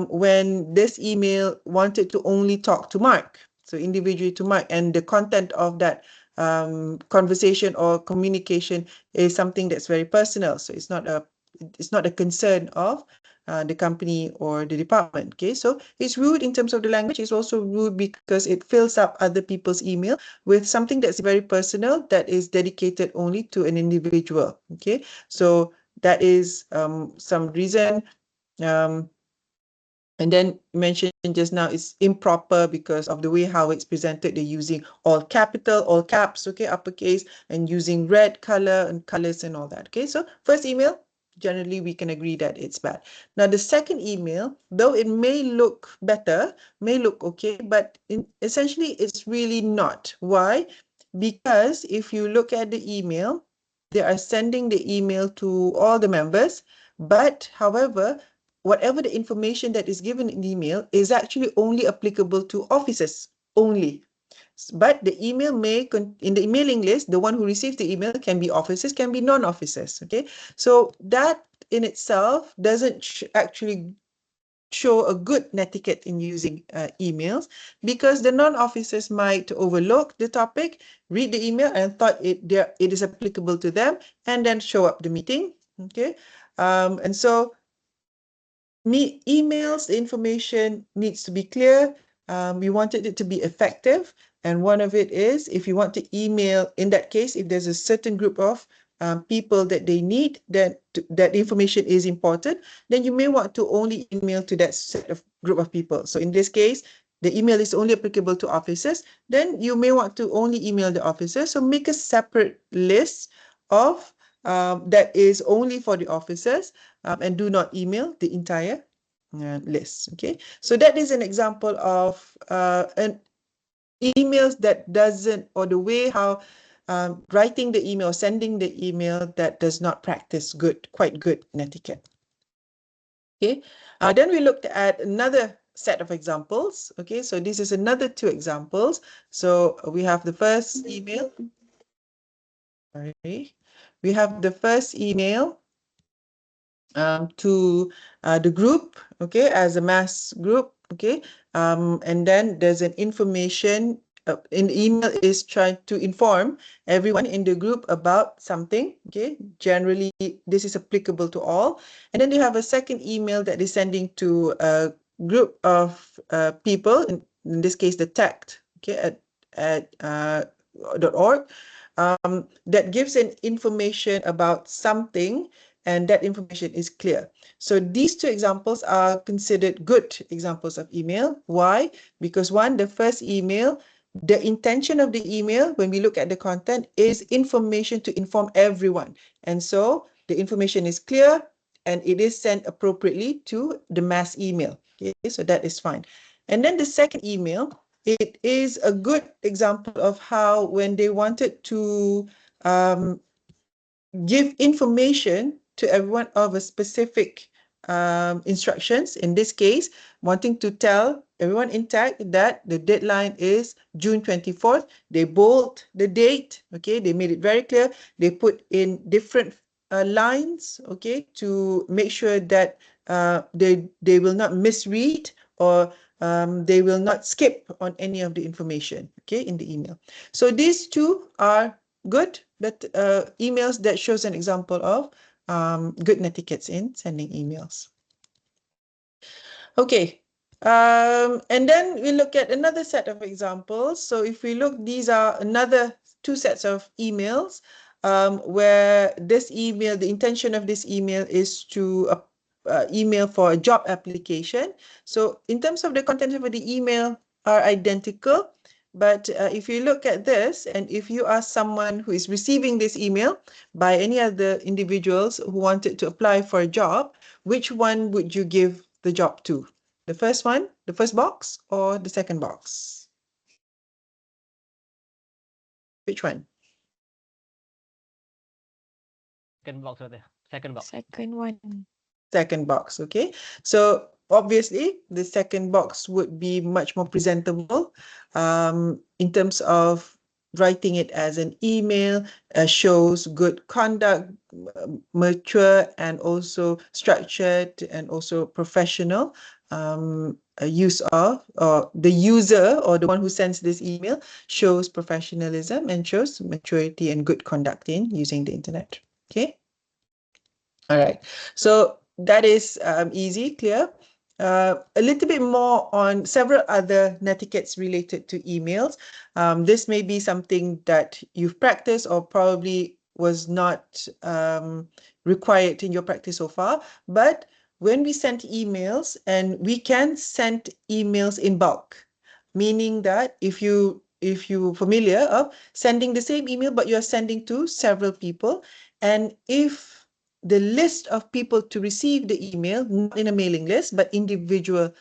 when this email wanted to only talk to Mark, so individually to Mark, and the content of that conversation or communication is something that's very personal. So it's not a concern of the company or the department. Okay, so it's rude in terms of the language. It's also rude because it fills up other people's email with something that's very personal that is dedicated only to an individual. Okay, so that is some reason. Um, and then you mentioned just now it's improper because of the way how it's presented. They're using all capital, all caps, okay, uppercase, and using red color and colors and all that. Okay, so first email, generally we can agree that it's bad. Now the second email, though it may look better, may look okay, but essentially it's really not. Why? Because if you look at the email, they are sending the email to all the members, but however, whatever the information that is given in the email is actually only applicable to officers only. But the email may, in the emailing list, the one who receives the email can be officers, can be non-officers. Okay, so that in itself doesn't actually show a good netiquette in using emails, because the non-officers might overlook the topic, read the email and thought it is applicable to them, and then show up the meeting. Okay, and so emails, the information needs to be clear. We wanted it to be effective. And one of it is, if you want to email, in that case, if there's a certain group of people that they need, that information is important, then you may want to only email to that set of group of people. So in this case, the email is only applicable to officers, then you may want to only email the officers. So make a separate list of that is only for the officers, and do not email the entire list. Okay, so that is an example of an emails that doesn't, or the way how writing the email, sending the email that does not practice quite good netiquette. Okay, then we looked at another set of examples. Okay, so this is another two examples. So we have the first email. Sorry, we have the first email to the group, okay, as a mass group, okay, and then there's an information in the email is trying to inform everyone in the group about something, okay, generally this is applicable to all. And then you have a second email that is sending to a group of people, in this case the TACT, okay, at .org, that gives an information about something, and that information is clear. So these two examples are considered good examples of email. Why? Because one, the first email, the intention of the email, when we look at the content, is information to inform everyone. And so the information is clear and it is sent appropriately to the mass email. Okay, so that is fine. And then the second email, it is a good example of how when they wanted to give information to everyone of a specific instructions. In this case, wanting to tell everyone intact that the deadline is June 24th. They bold the date, okay? They made it very clear. They put in different lines, okay, to make sure that they will not misread or They will not skip on any of the information, okay, in the email. So these two are good emails that shows an example of good netiquettes in sending emails. Okay. And then we look at another set of examples. So if we look, these are another two sets of emails where this email, the intention of this email is to email for a job application. So in terms of the content of the email are identical. But if you look at this, and if you are someone who is receiving this email by any other individuals who wanted to apply for a job, which one would you give the job to? The first one, the first box, or the second box? Which one? Second box right there. Second box. Second one. Second box, okay? So obviously, the second box would be much more presentable in terms of writing it as an email, shows good conduct, mature, and also structured, and also professional use of, or the user or the one who sends this email shows professionalism and shows maturity and good conduct in using the internet, okay? All right, so that is easy, clear. A little bit more on several other netiquettes related to emails. This may be something that you've practiced or probably was not required in your practice so far. But when we send emails, and we can send emails in bulk, meaning that if you're familiar of sending the same email, but you're sending to several people, and if the list of people to receive the email, not in a mailing list, but individual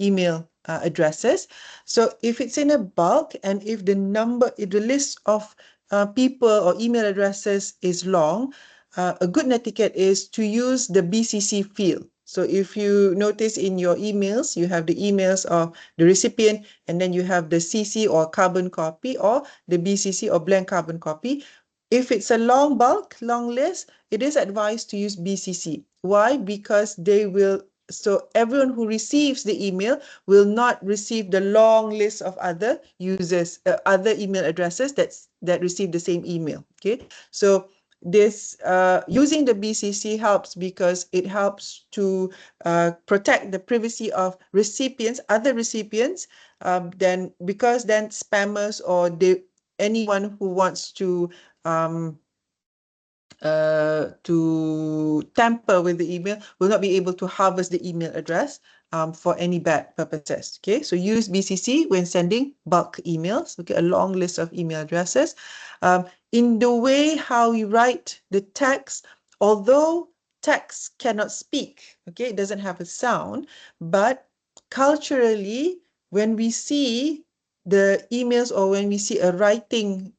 email addresses. So if it's in a bulk, and if the list of people or email addresses is long, a good netiquette is to use the BCC field. So if you notice in your emails, you have the emails of the recipient, and then you have the CC or carbon copy, or the BCC or blank carbon copy. If it's a long bulk, long list, it is advised to use BCC. Why? Because so everyone who receives the email will not receive the long list of other users, other email addresses that receive the same email. Okay, so this using the BCC helps because it helps to protect the privacy of recipients, other recipients. Because then spammers or anyone who wants to tamper with the email will not be able to harvest the email address for any bad purposes. Okay, so use BCC when sending bulk emails. Okay, a long list of email addresses. In the way how you write the text, although text cannot speak, okay, it doesn't have a sound, but culturally, when we see the emails or when we see a writing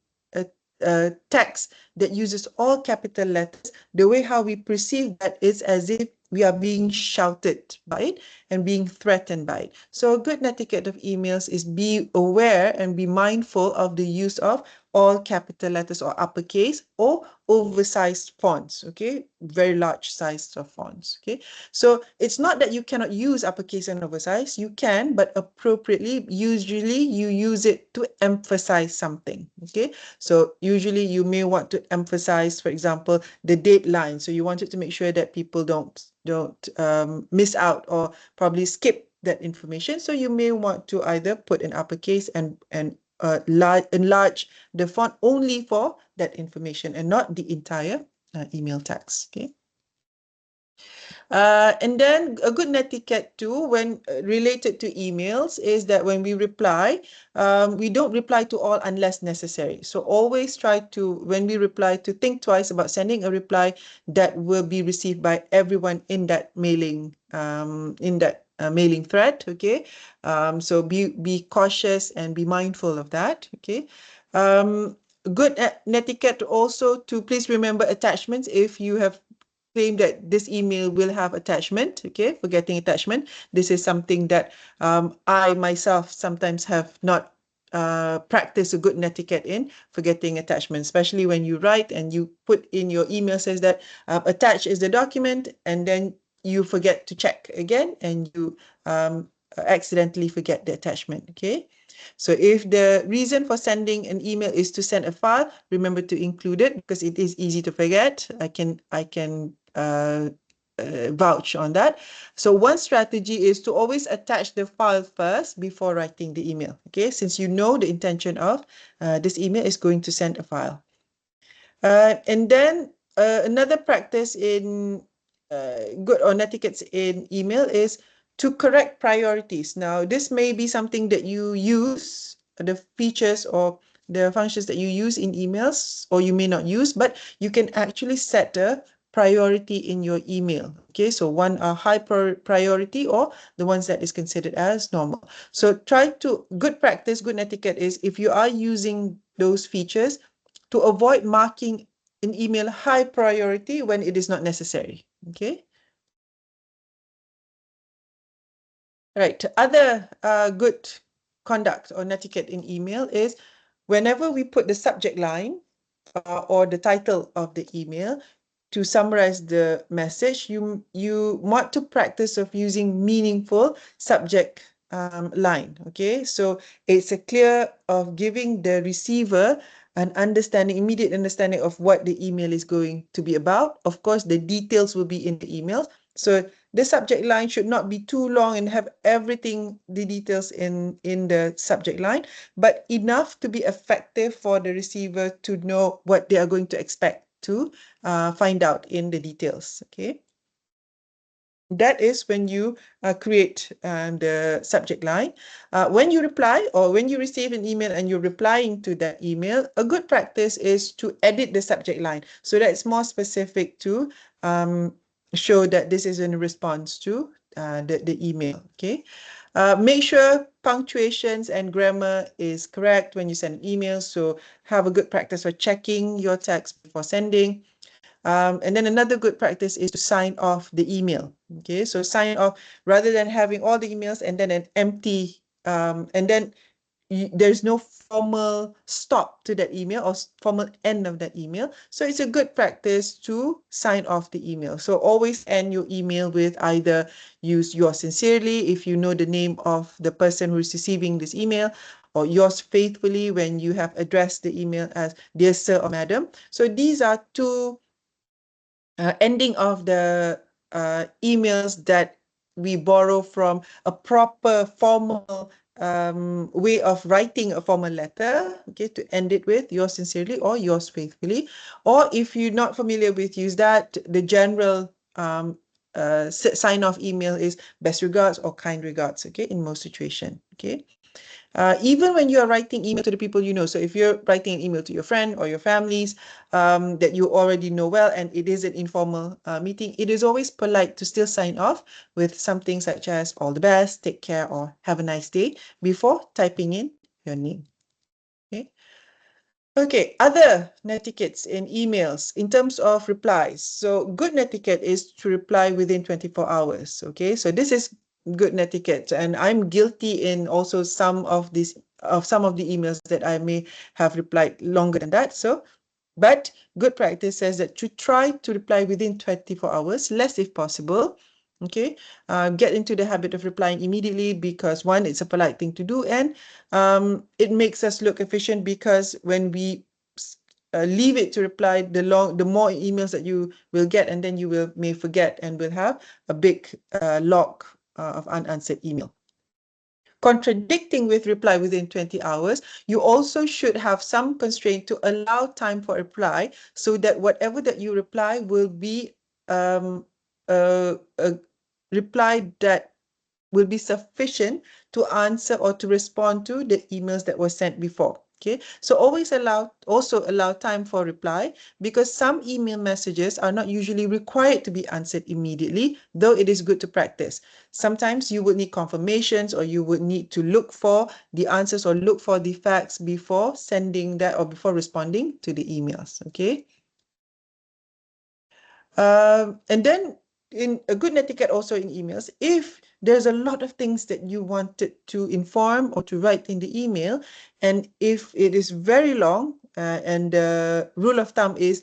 text that uses all capital letters, the way how we perceive that is as if we are being shouted by it and being threatened by it. So a good netiquette of emails is be aware and be mindful of the use of all capital letters or uppercase or oversized fonts, okay? Very large size of fonts, okay? So it's not that you cannot use uppercase and oversized. You can, but appropriately. Usually you use it to emphasize something, okay? So usually you may want to emphasize, for example, the deadline. So you wanted to make sure that people don't miss out or probably skip that information. So you may want to either put an uppercase and enlarge the font only for that information and not the entire email text. Okay. And then a good netiquette too, when related to emails, is that when we reply, we don't reply to all unless necessary. So always try to, when we reply, to think twice about sending a reply that will be received by everyone in that mailing mailing thread. Okay, so be cautious and be mindful of that. Okay. Good netiquette also to please remember attachments. If you have claim that this email will have attachment, okay, forgetting attachment. This is something that I myself sometimes have not practiced a good netiquette in, forgetting attachment, especially when you write and you put in your email says that attached is the document, and then you forget to check again, and you accidentally forget the attachment. Okay, so if the reason for sending an email is to send a file, remember to include it because it is easy to forget. I can vouch on that. So one strategy is to always attach the file first before writing the email. Okay, since you know the intention of this email is going to send a file. And then another practice in good or netiquettes in email is to correct priorities. Now, this may be something that you use, the features or the functions that you use in emails, or you may not use, but you can actually set a priority in your email. Okay, so one are high priority or the ones that is considered as normal. So good practice, good etiquette is if you are using those features, to avoid marking an email high priority when it is not necessary. Okay. Right. Other good conduct or netiquette in email is whenever we put the subject line or the title of the email to summarize the message, you want to practice of using meaningful subject line. Okay, so it's a clear of giving the receiver an understanding, immediate understanding of what the email is going to be about. Of course, the details will be in the emails. So the subject line should not be too long and have everything, the details in the subject line, but enough to be effective for the receiver to know what they are going to expect to find out in the details. Okay. That is when you create the subject line. When you reply or when you receive an email and you're replying to that email, a good practice is to edit the subject line so that it's more specific to show that this is in response to the email. Okay. Make sure punctuations and grammar is correct when you send an email. So have a good practice for checking your text before sending. And then another good practice is to sign off the email. Okay, so sign off rather than having all the emails and then an empty, and then there's no formal stop to that email or formal end of that email. So it's a good practice to sign off the email. So always end your email with either use yours sincerely if you know the name of the person who's receiving this email, or yours faithfully when you have addressed the email as dear sir or madam. So these are two ending of the emails that we borrow from a proper formal way of writing a formal letter, okay, to end it with yours sincerely or yours faithfully. Or if you're not familiar with use that, the general sign-off email is best regards or kind regards, okay, in most situations, okay. Even when you are writing email to the people you know, so if you're writing an email to your friend or your families that you already know well and it is an informal meeting, it is always polite to still sign off with something such as all the best, take care, or have a nice day before typing in your name. Okay. Okay, other netiquettes in emails in terms of replies. So good netiquette is to reply within 24 hours. Okay, so this is good netiquette, and I'm guilty in also some of the emails that I may have replied longer than that. So, but good practice says that to try to reply within 24 hours, less if possible. Okay, get into the habit of replying immediately because one, it's a polite thing to do, and it makes us look efficient because when we leave it to reply, the more emails that you will get, and then you may forget and will have a big log of unanswered email. Contradicting with reply within 20 hours, you also should have some constraint to allow time for reply so that whatever that you reply will be a reply that will be sufficient to answer or to respond to the emails that were sent before. Okay, so also allow time for reply because some email messages are not usually required to be answered immediately, though it is good to practice. Sometimes you would need confirmations or you would need to look for the answers or look for the facts before sending that or before responding to the emails. Okay. And then in a good etiquette also in emails, if there's a lot of things that you wanted to inform or to write in the email, and if it is very long, and the rule of thumb is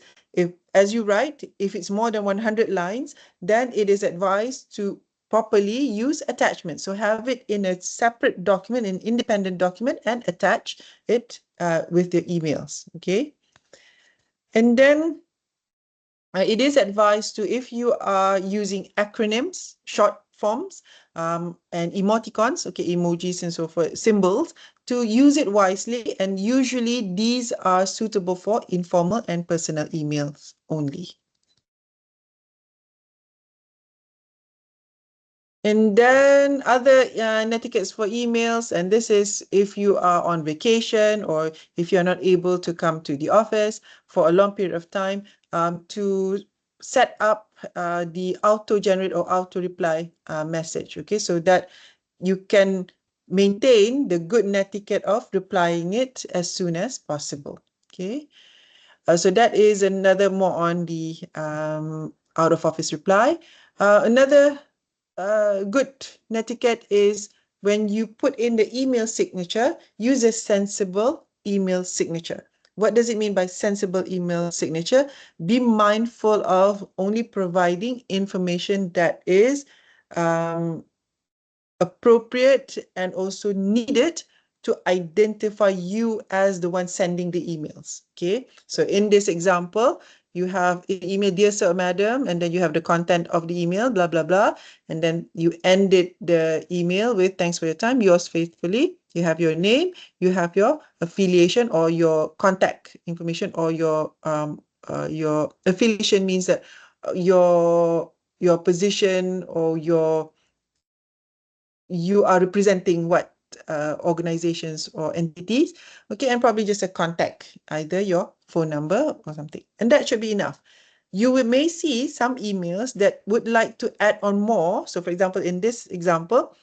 as you write, if it's more than 100 lines, then it is advised to properly, use attachments. So have it in a separate document, an independent document, and attach it with your emails. Okay. And then it is advised to, if you are using acronyms, short forms, and emoticons, okay, emojis and so forth, symbols, to use it wisely. And usually these are suitable for informal and personal emails only. And then other netiquettes for emails, and this is if you are on vacation or if you're not able to come to the office for a long period of time, to set up the auto-generate or auto-reply message, okay, so that you can maintain the good netiquette of replying it as soon as possible, okay. So that is another more on the out-of-office reply. Another good netiquette is when you put in the email signature, use a sensible email signature. What does it mean by sensible email signature? Be mindful of only providing information that is appropriate and also needed to identify you as the one sending the emails. Okay, so in this example, you have an email, dear sir or madam, and then you have the content of the email, blah, blah, blah. And then you ended the email with, thanks for your time, yours faithfully. You have your name, you have your affiliation or your contact information, or your affiliation means that your position or you are representing what organizations or entities, okay, and probably just a contact, either your phone number or something, and that should be enough. You may see some emails that would like to add on more. So for example, in this example,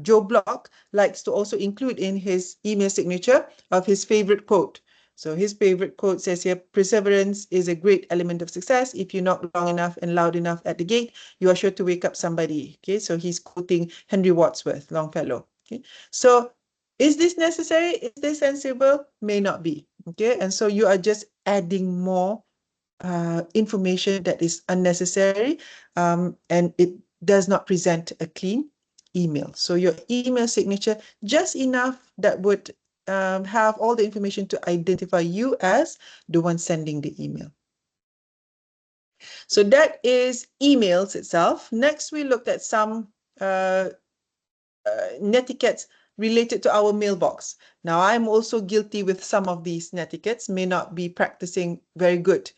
Joe Block likes to also include in his email signature of his favorite quote. So his favorite quote says here, perseverance is a great element of success. If you knock long enough and loud enough at the gate, you are sure to wake up somebody. Okay, so he's quoting Henry Wadsworth, Longfellow. Okay, so is this necessary? Is this sensible? May not be. Okay, and so you are just adding more information that is unnecessary, and it does not present a clean email. So your email signature, just enough that would have all the information to identify you as the one sending the email. So that is emails itself. Next, we looked at some netiquettes related to our mailbox. Now, I'm also guilty with some of these netiquettes, may not be practicing very good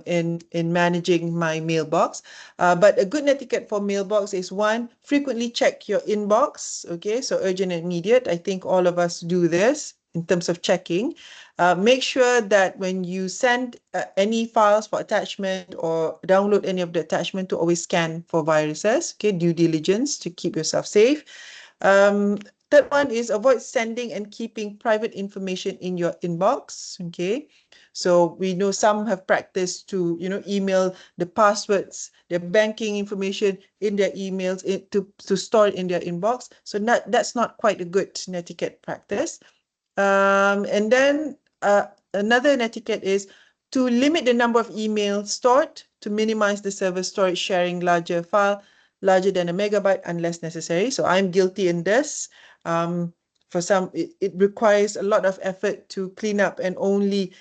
in managing my mailbox. But a good netiquette for mailbox is, one, frequently check your inbox. Okay, so urgent and immediate. I think all of us do this in terms of checking. Make sure that when you send any files for attachment or download any of the attachment, to always scan for viruses. Okay, due diligence to keep yourself safe. Third one is avoid sending and keeping private information in your inbox. Okay, so we know some have practiced to, email the passwords, their banking information in their emails to store it in their inbox. So that's not quite a good netiquette practice. And then another netiquette is to limit the number of emails stored, to minimize the server storage sharing larger larger than a megabyte unless necessary. So I'm guilty in this. For some, it requires a lot of effort to clean up and only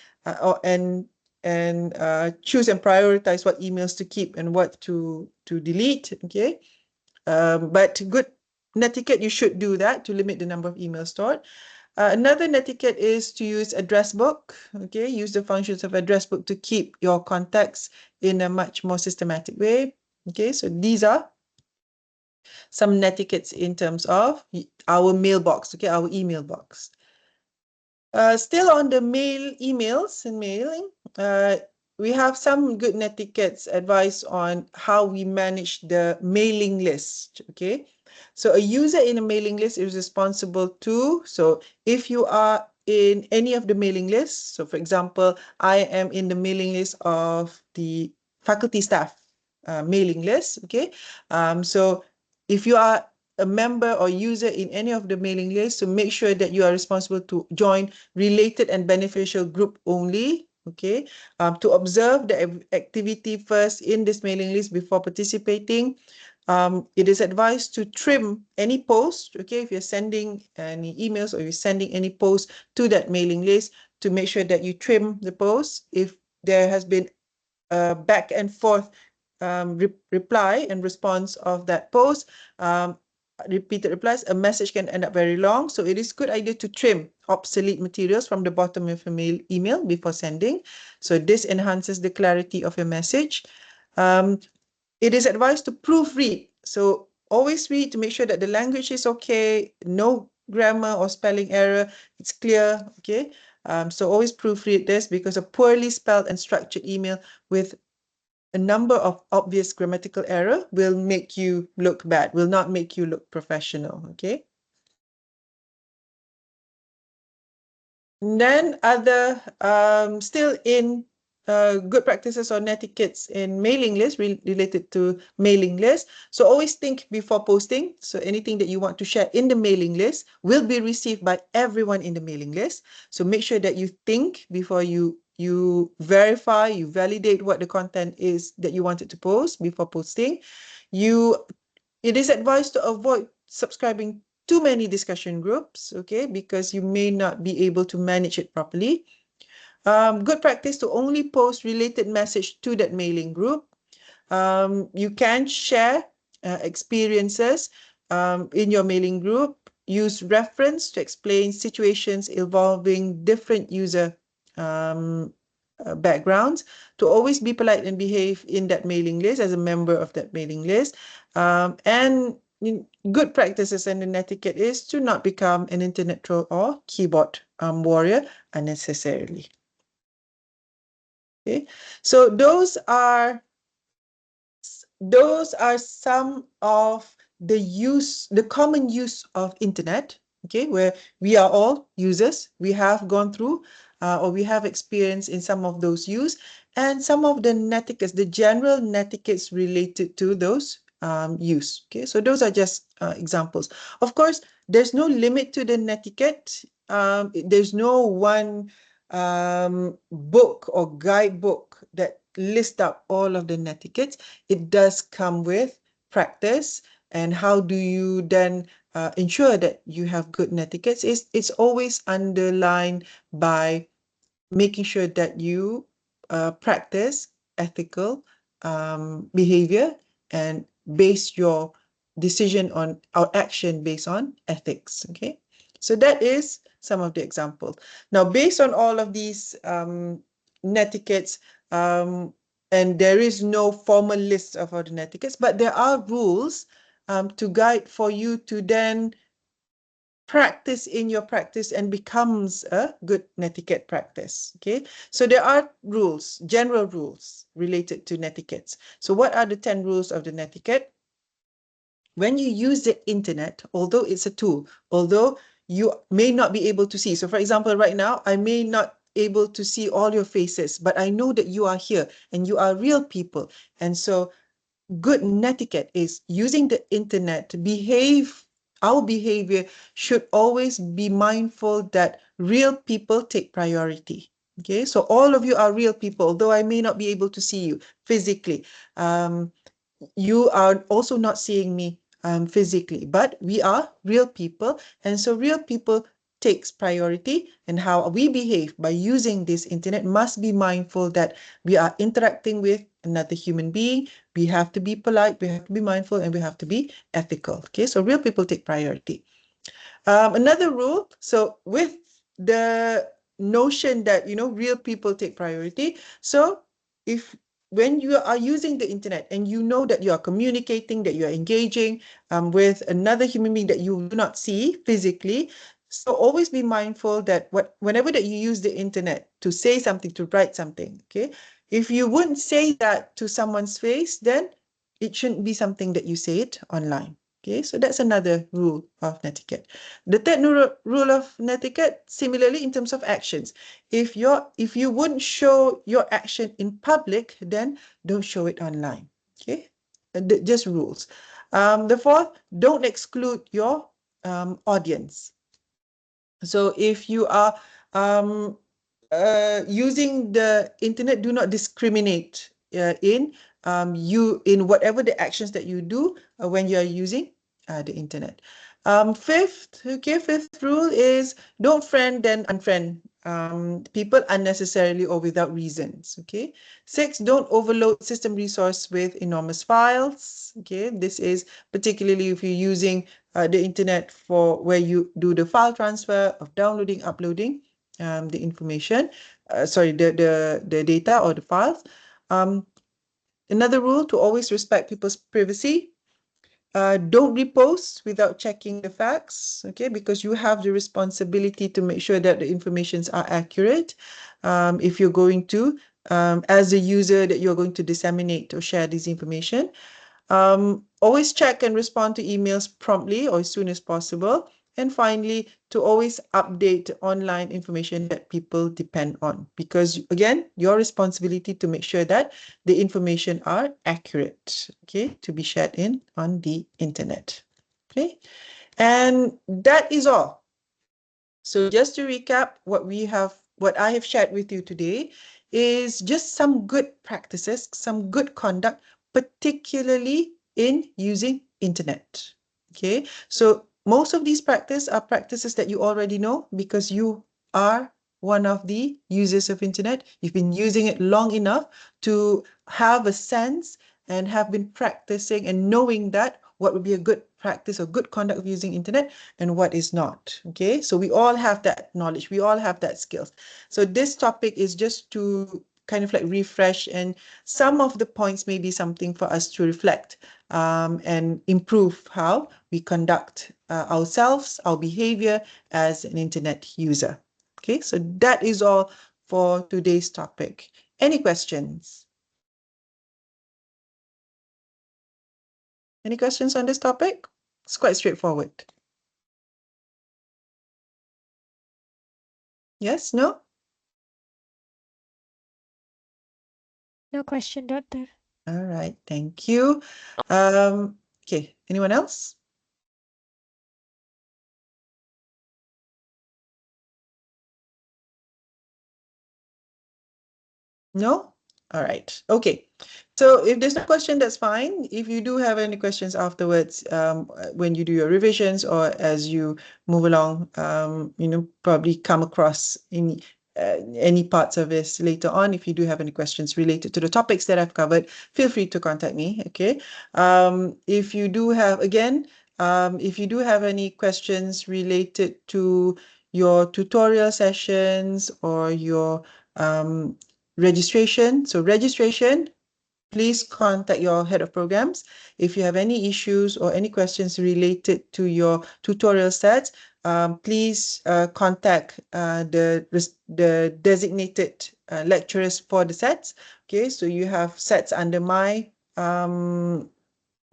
choose and prioritize what emails to keep and what to delete. Okay, but good netiquette, you should do that to limit the number of emails stored. Another netiquette is to use address book. Okay, use the functions of address book to keep your contacts in a much more systematic way. Okay, so these are some netiquettes in terms of our mailbox. Okay, our email box. Still on the emails and mailing, we have some good netiquettes advice on how we manage the mailing list. Okay, so a user in a mailing list is responsible to, so if you are in any of the mailing lists, so for example, I am in the mailing list of the faculty staff mailing list. Okay, so if you are a member or user in any of the mailing lists, so make sure that you are responsible to join related and beneficial group only. Okay, to observe the activity first in this mailing list before participating, It is advised to trim any post, okay, if you're sending any emails or you're sending any post to that mailing list, to make sure that you trim the post. If there has been a back and forth reply and response of that post, repeated replies, a message can end up very long. So it is good idea to trim obsolete materials from the bottom of your email before sending. So this enhances the clarity of your message. It is advised to proofread. So always read to make sure that the language is okay, no grammar or spelling error, it's clear, okay? So always proofread this, because a poorly spelled and structured email with a number of obvious grammatical error will make you look bad, will not make you look professional, okay? And then other, still in good practices or netiquettes in mailing list, related to mailing list. So always think before posting. So anything that you want to share in the mailing list will be received by everyone in the mailing list. So make sure that you think before you verify, you validate what the content is that you wanted to post before posting. It is advised to avoid subscribing too many discussion groups, okay, because you may not be able to manage it properly. Good practice to only post related message to that mailing group. You can share experiences in your mailing group. Use reference to explain situations involving different user backgrounds. To always be polite and behave in that mailing list as a member of that mailing list. And good practices and an etiquette is to not become an internet troll or keyboard warrior unnecessarily. Okay, so those are some of the common use of internet, okay, where we are all users. We have gone through or we have experience in some of those use, and some of the netiquettes, the general netiquettes related to those use. Okay, so those are just examples. Of course, there's no limit to the netiquette. There's no one book or guidebook that list out all of the netiquettes. It does come with practice. And how do you then ensure that you have good netiquettes? It's always underlined by making sure that you practice ethical behavior and base your decision on our action based on ethics. Okay, so that is some of the examples. Now, based on all of these netiquettes, and there is no formal list of all the netiquettes, but there are rules to guide for you to then practice in your practice and becomes a good netiquette practice. Okay, so there are rules, general rules related to netiquettes. So what are the 10 rules of the netiquette? When you use the internet, although it's a tool, although you may not be able to see, so for example, right now, I may not able to see all your faces, but I know that you are here and you are real people. And so good netiquette is using the internet to behave. Our behavior should always be mindful that real people take priority. Okay, so all of you are real people, although I may not be able to see you physically. You are also not seeing me physically, but we are real people. And so real people takes priority, and how we behave by using this internet must be mindful that we are interacting with another human being. We have to be polite, we have to be mindful, and we have to be ethical. Okay, so real people take priority. Another rule, so with the notion that, real people take priority. So if when you are using the internet and you know that you are communicating, that you are engaging with another human being that you do not see physically, so always be mindful that whenever that you use the internet to say something, to write something, okay, if you wouldn't say that to someone's face, then it shouldn't be something that you say it online. Okay, so that's another rule of netiquette. The third rule of netiquette, similarly in terms of actions, if you wouldn't show your action in public, then don't show it online. Okay, just rules. The fourth, don't exclude your audience. So if you are using the internet, do not discriminate in in whatever the actions that you do when you are using the internet. Fifth rule is don't friend then unfriend people unnecessarily or without reasons. Okay. 6, don't overload system resource with enormous files. Okay, this is particularly if you're using the internet for where you do the file transfer of downloading, uploading the information, the data or the files. Another rule to always respect people's privacy. Don't repost without checking the facts, okay, because you have the responsibility to make sure that the informations are accurate. If you're going to, as a user, that you're going to disseminate or share this information. Always check and respond to emails promptly or as soon as possible. And finally, to always update online information that people depend on, because again, your responsibility to make sure that the information are accurate, okay, to be shared on the internet. Okay, and that is all. So just to recap, what I have shared with you today is just some good practices, some good conduct, particularly in using internet. Okay, so most of these practices are practices that you already know because you are one of the users of internet. You've been using it long enough to have a sense and have been practicing and knowing that what would be a good practice or good conduct of using internet and what is not. Okay, so we all have that knowledge, we all have that skills. So this topic is just to kind of like refresh, and some of the points may be something for us to reflect and improve how we conduct ourselves, our behavior as an internet user. Okay, so that is all for today's topic. Any questions? Any questions on this topic? It's quite straightforward. Yes, no? No question, Doctor. All right, thank you. Okay, anyone else? No? All right. Okay. So if there's no question, that's fine. If you do have any questions afterwards, when you do your revisions or as you move along, probably come across any parts of this later on. If you do have any questions related to the topics that I've covered, feel free to contact me. Okay. If you do have, again, if you do have any questions related to your tutorial sessions or your registration. So registration, please contact your head of programs. If you have any issues or any questions related to your tutorial sets, please contact the designated lecturers for the sets. Okay, so you have sets under my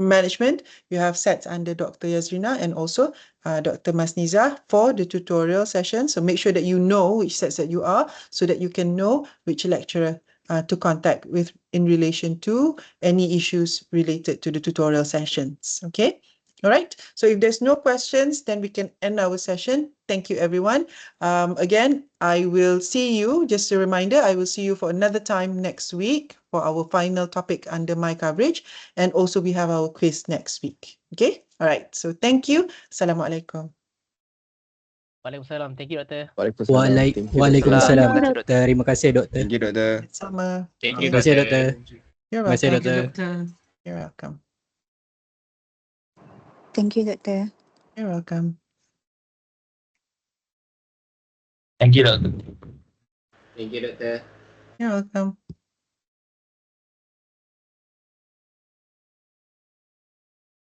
management, you have sets under Dr. Yazrina and also Dr. Masniza for the tutorial session. So make sure that you know which sets that you are so that you can know which lecturer to contact with in relation to any issues related to the tutorial sessions. Okay. All right. So if there's no questions, then we can end our session. Thank you, everyone. Again, I will see you, just a reminder, I will see you for another time next week for our final topic under my coverage. And also we have our quiz next week. Okay. All right. So thank you. Assalamualaikum. Waalaikumsalam. Thank you, Doctor. Waalaikumsalam. Thank you, Doktor. Thank Waalaikumsalam, you, Doktor. Terima kasih, Doktor. Thank you, Doktor. Sama. Terima kasih, Doktor. You're Terima kasih, welcome. Doktor. You're welcome. Thank you, Doctor. You're welcome. Thank you, Doktor. Thank you, Doktor. You're welcome.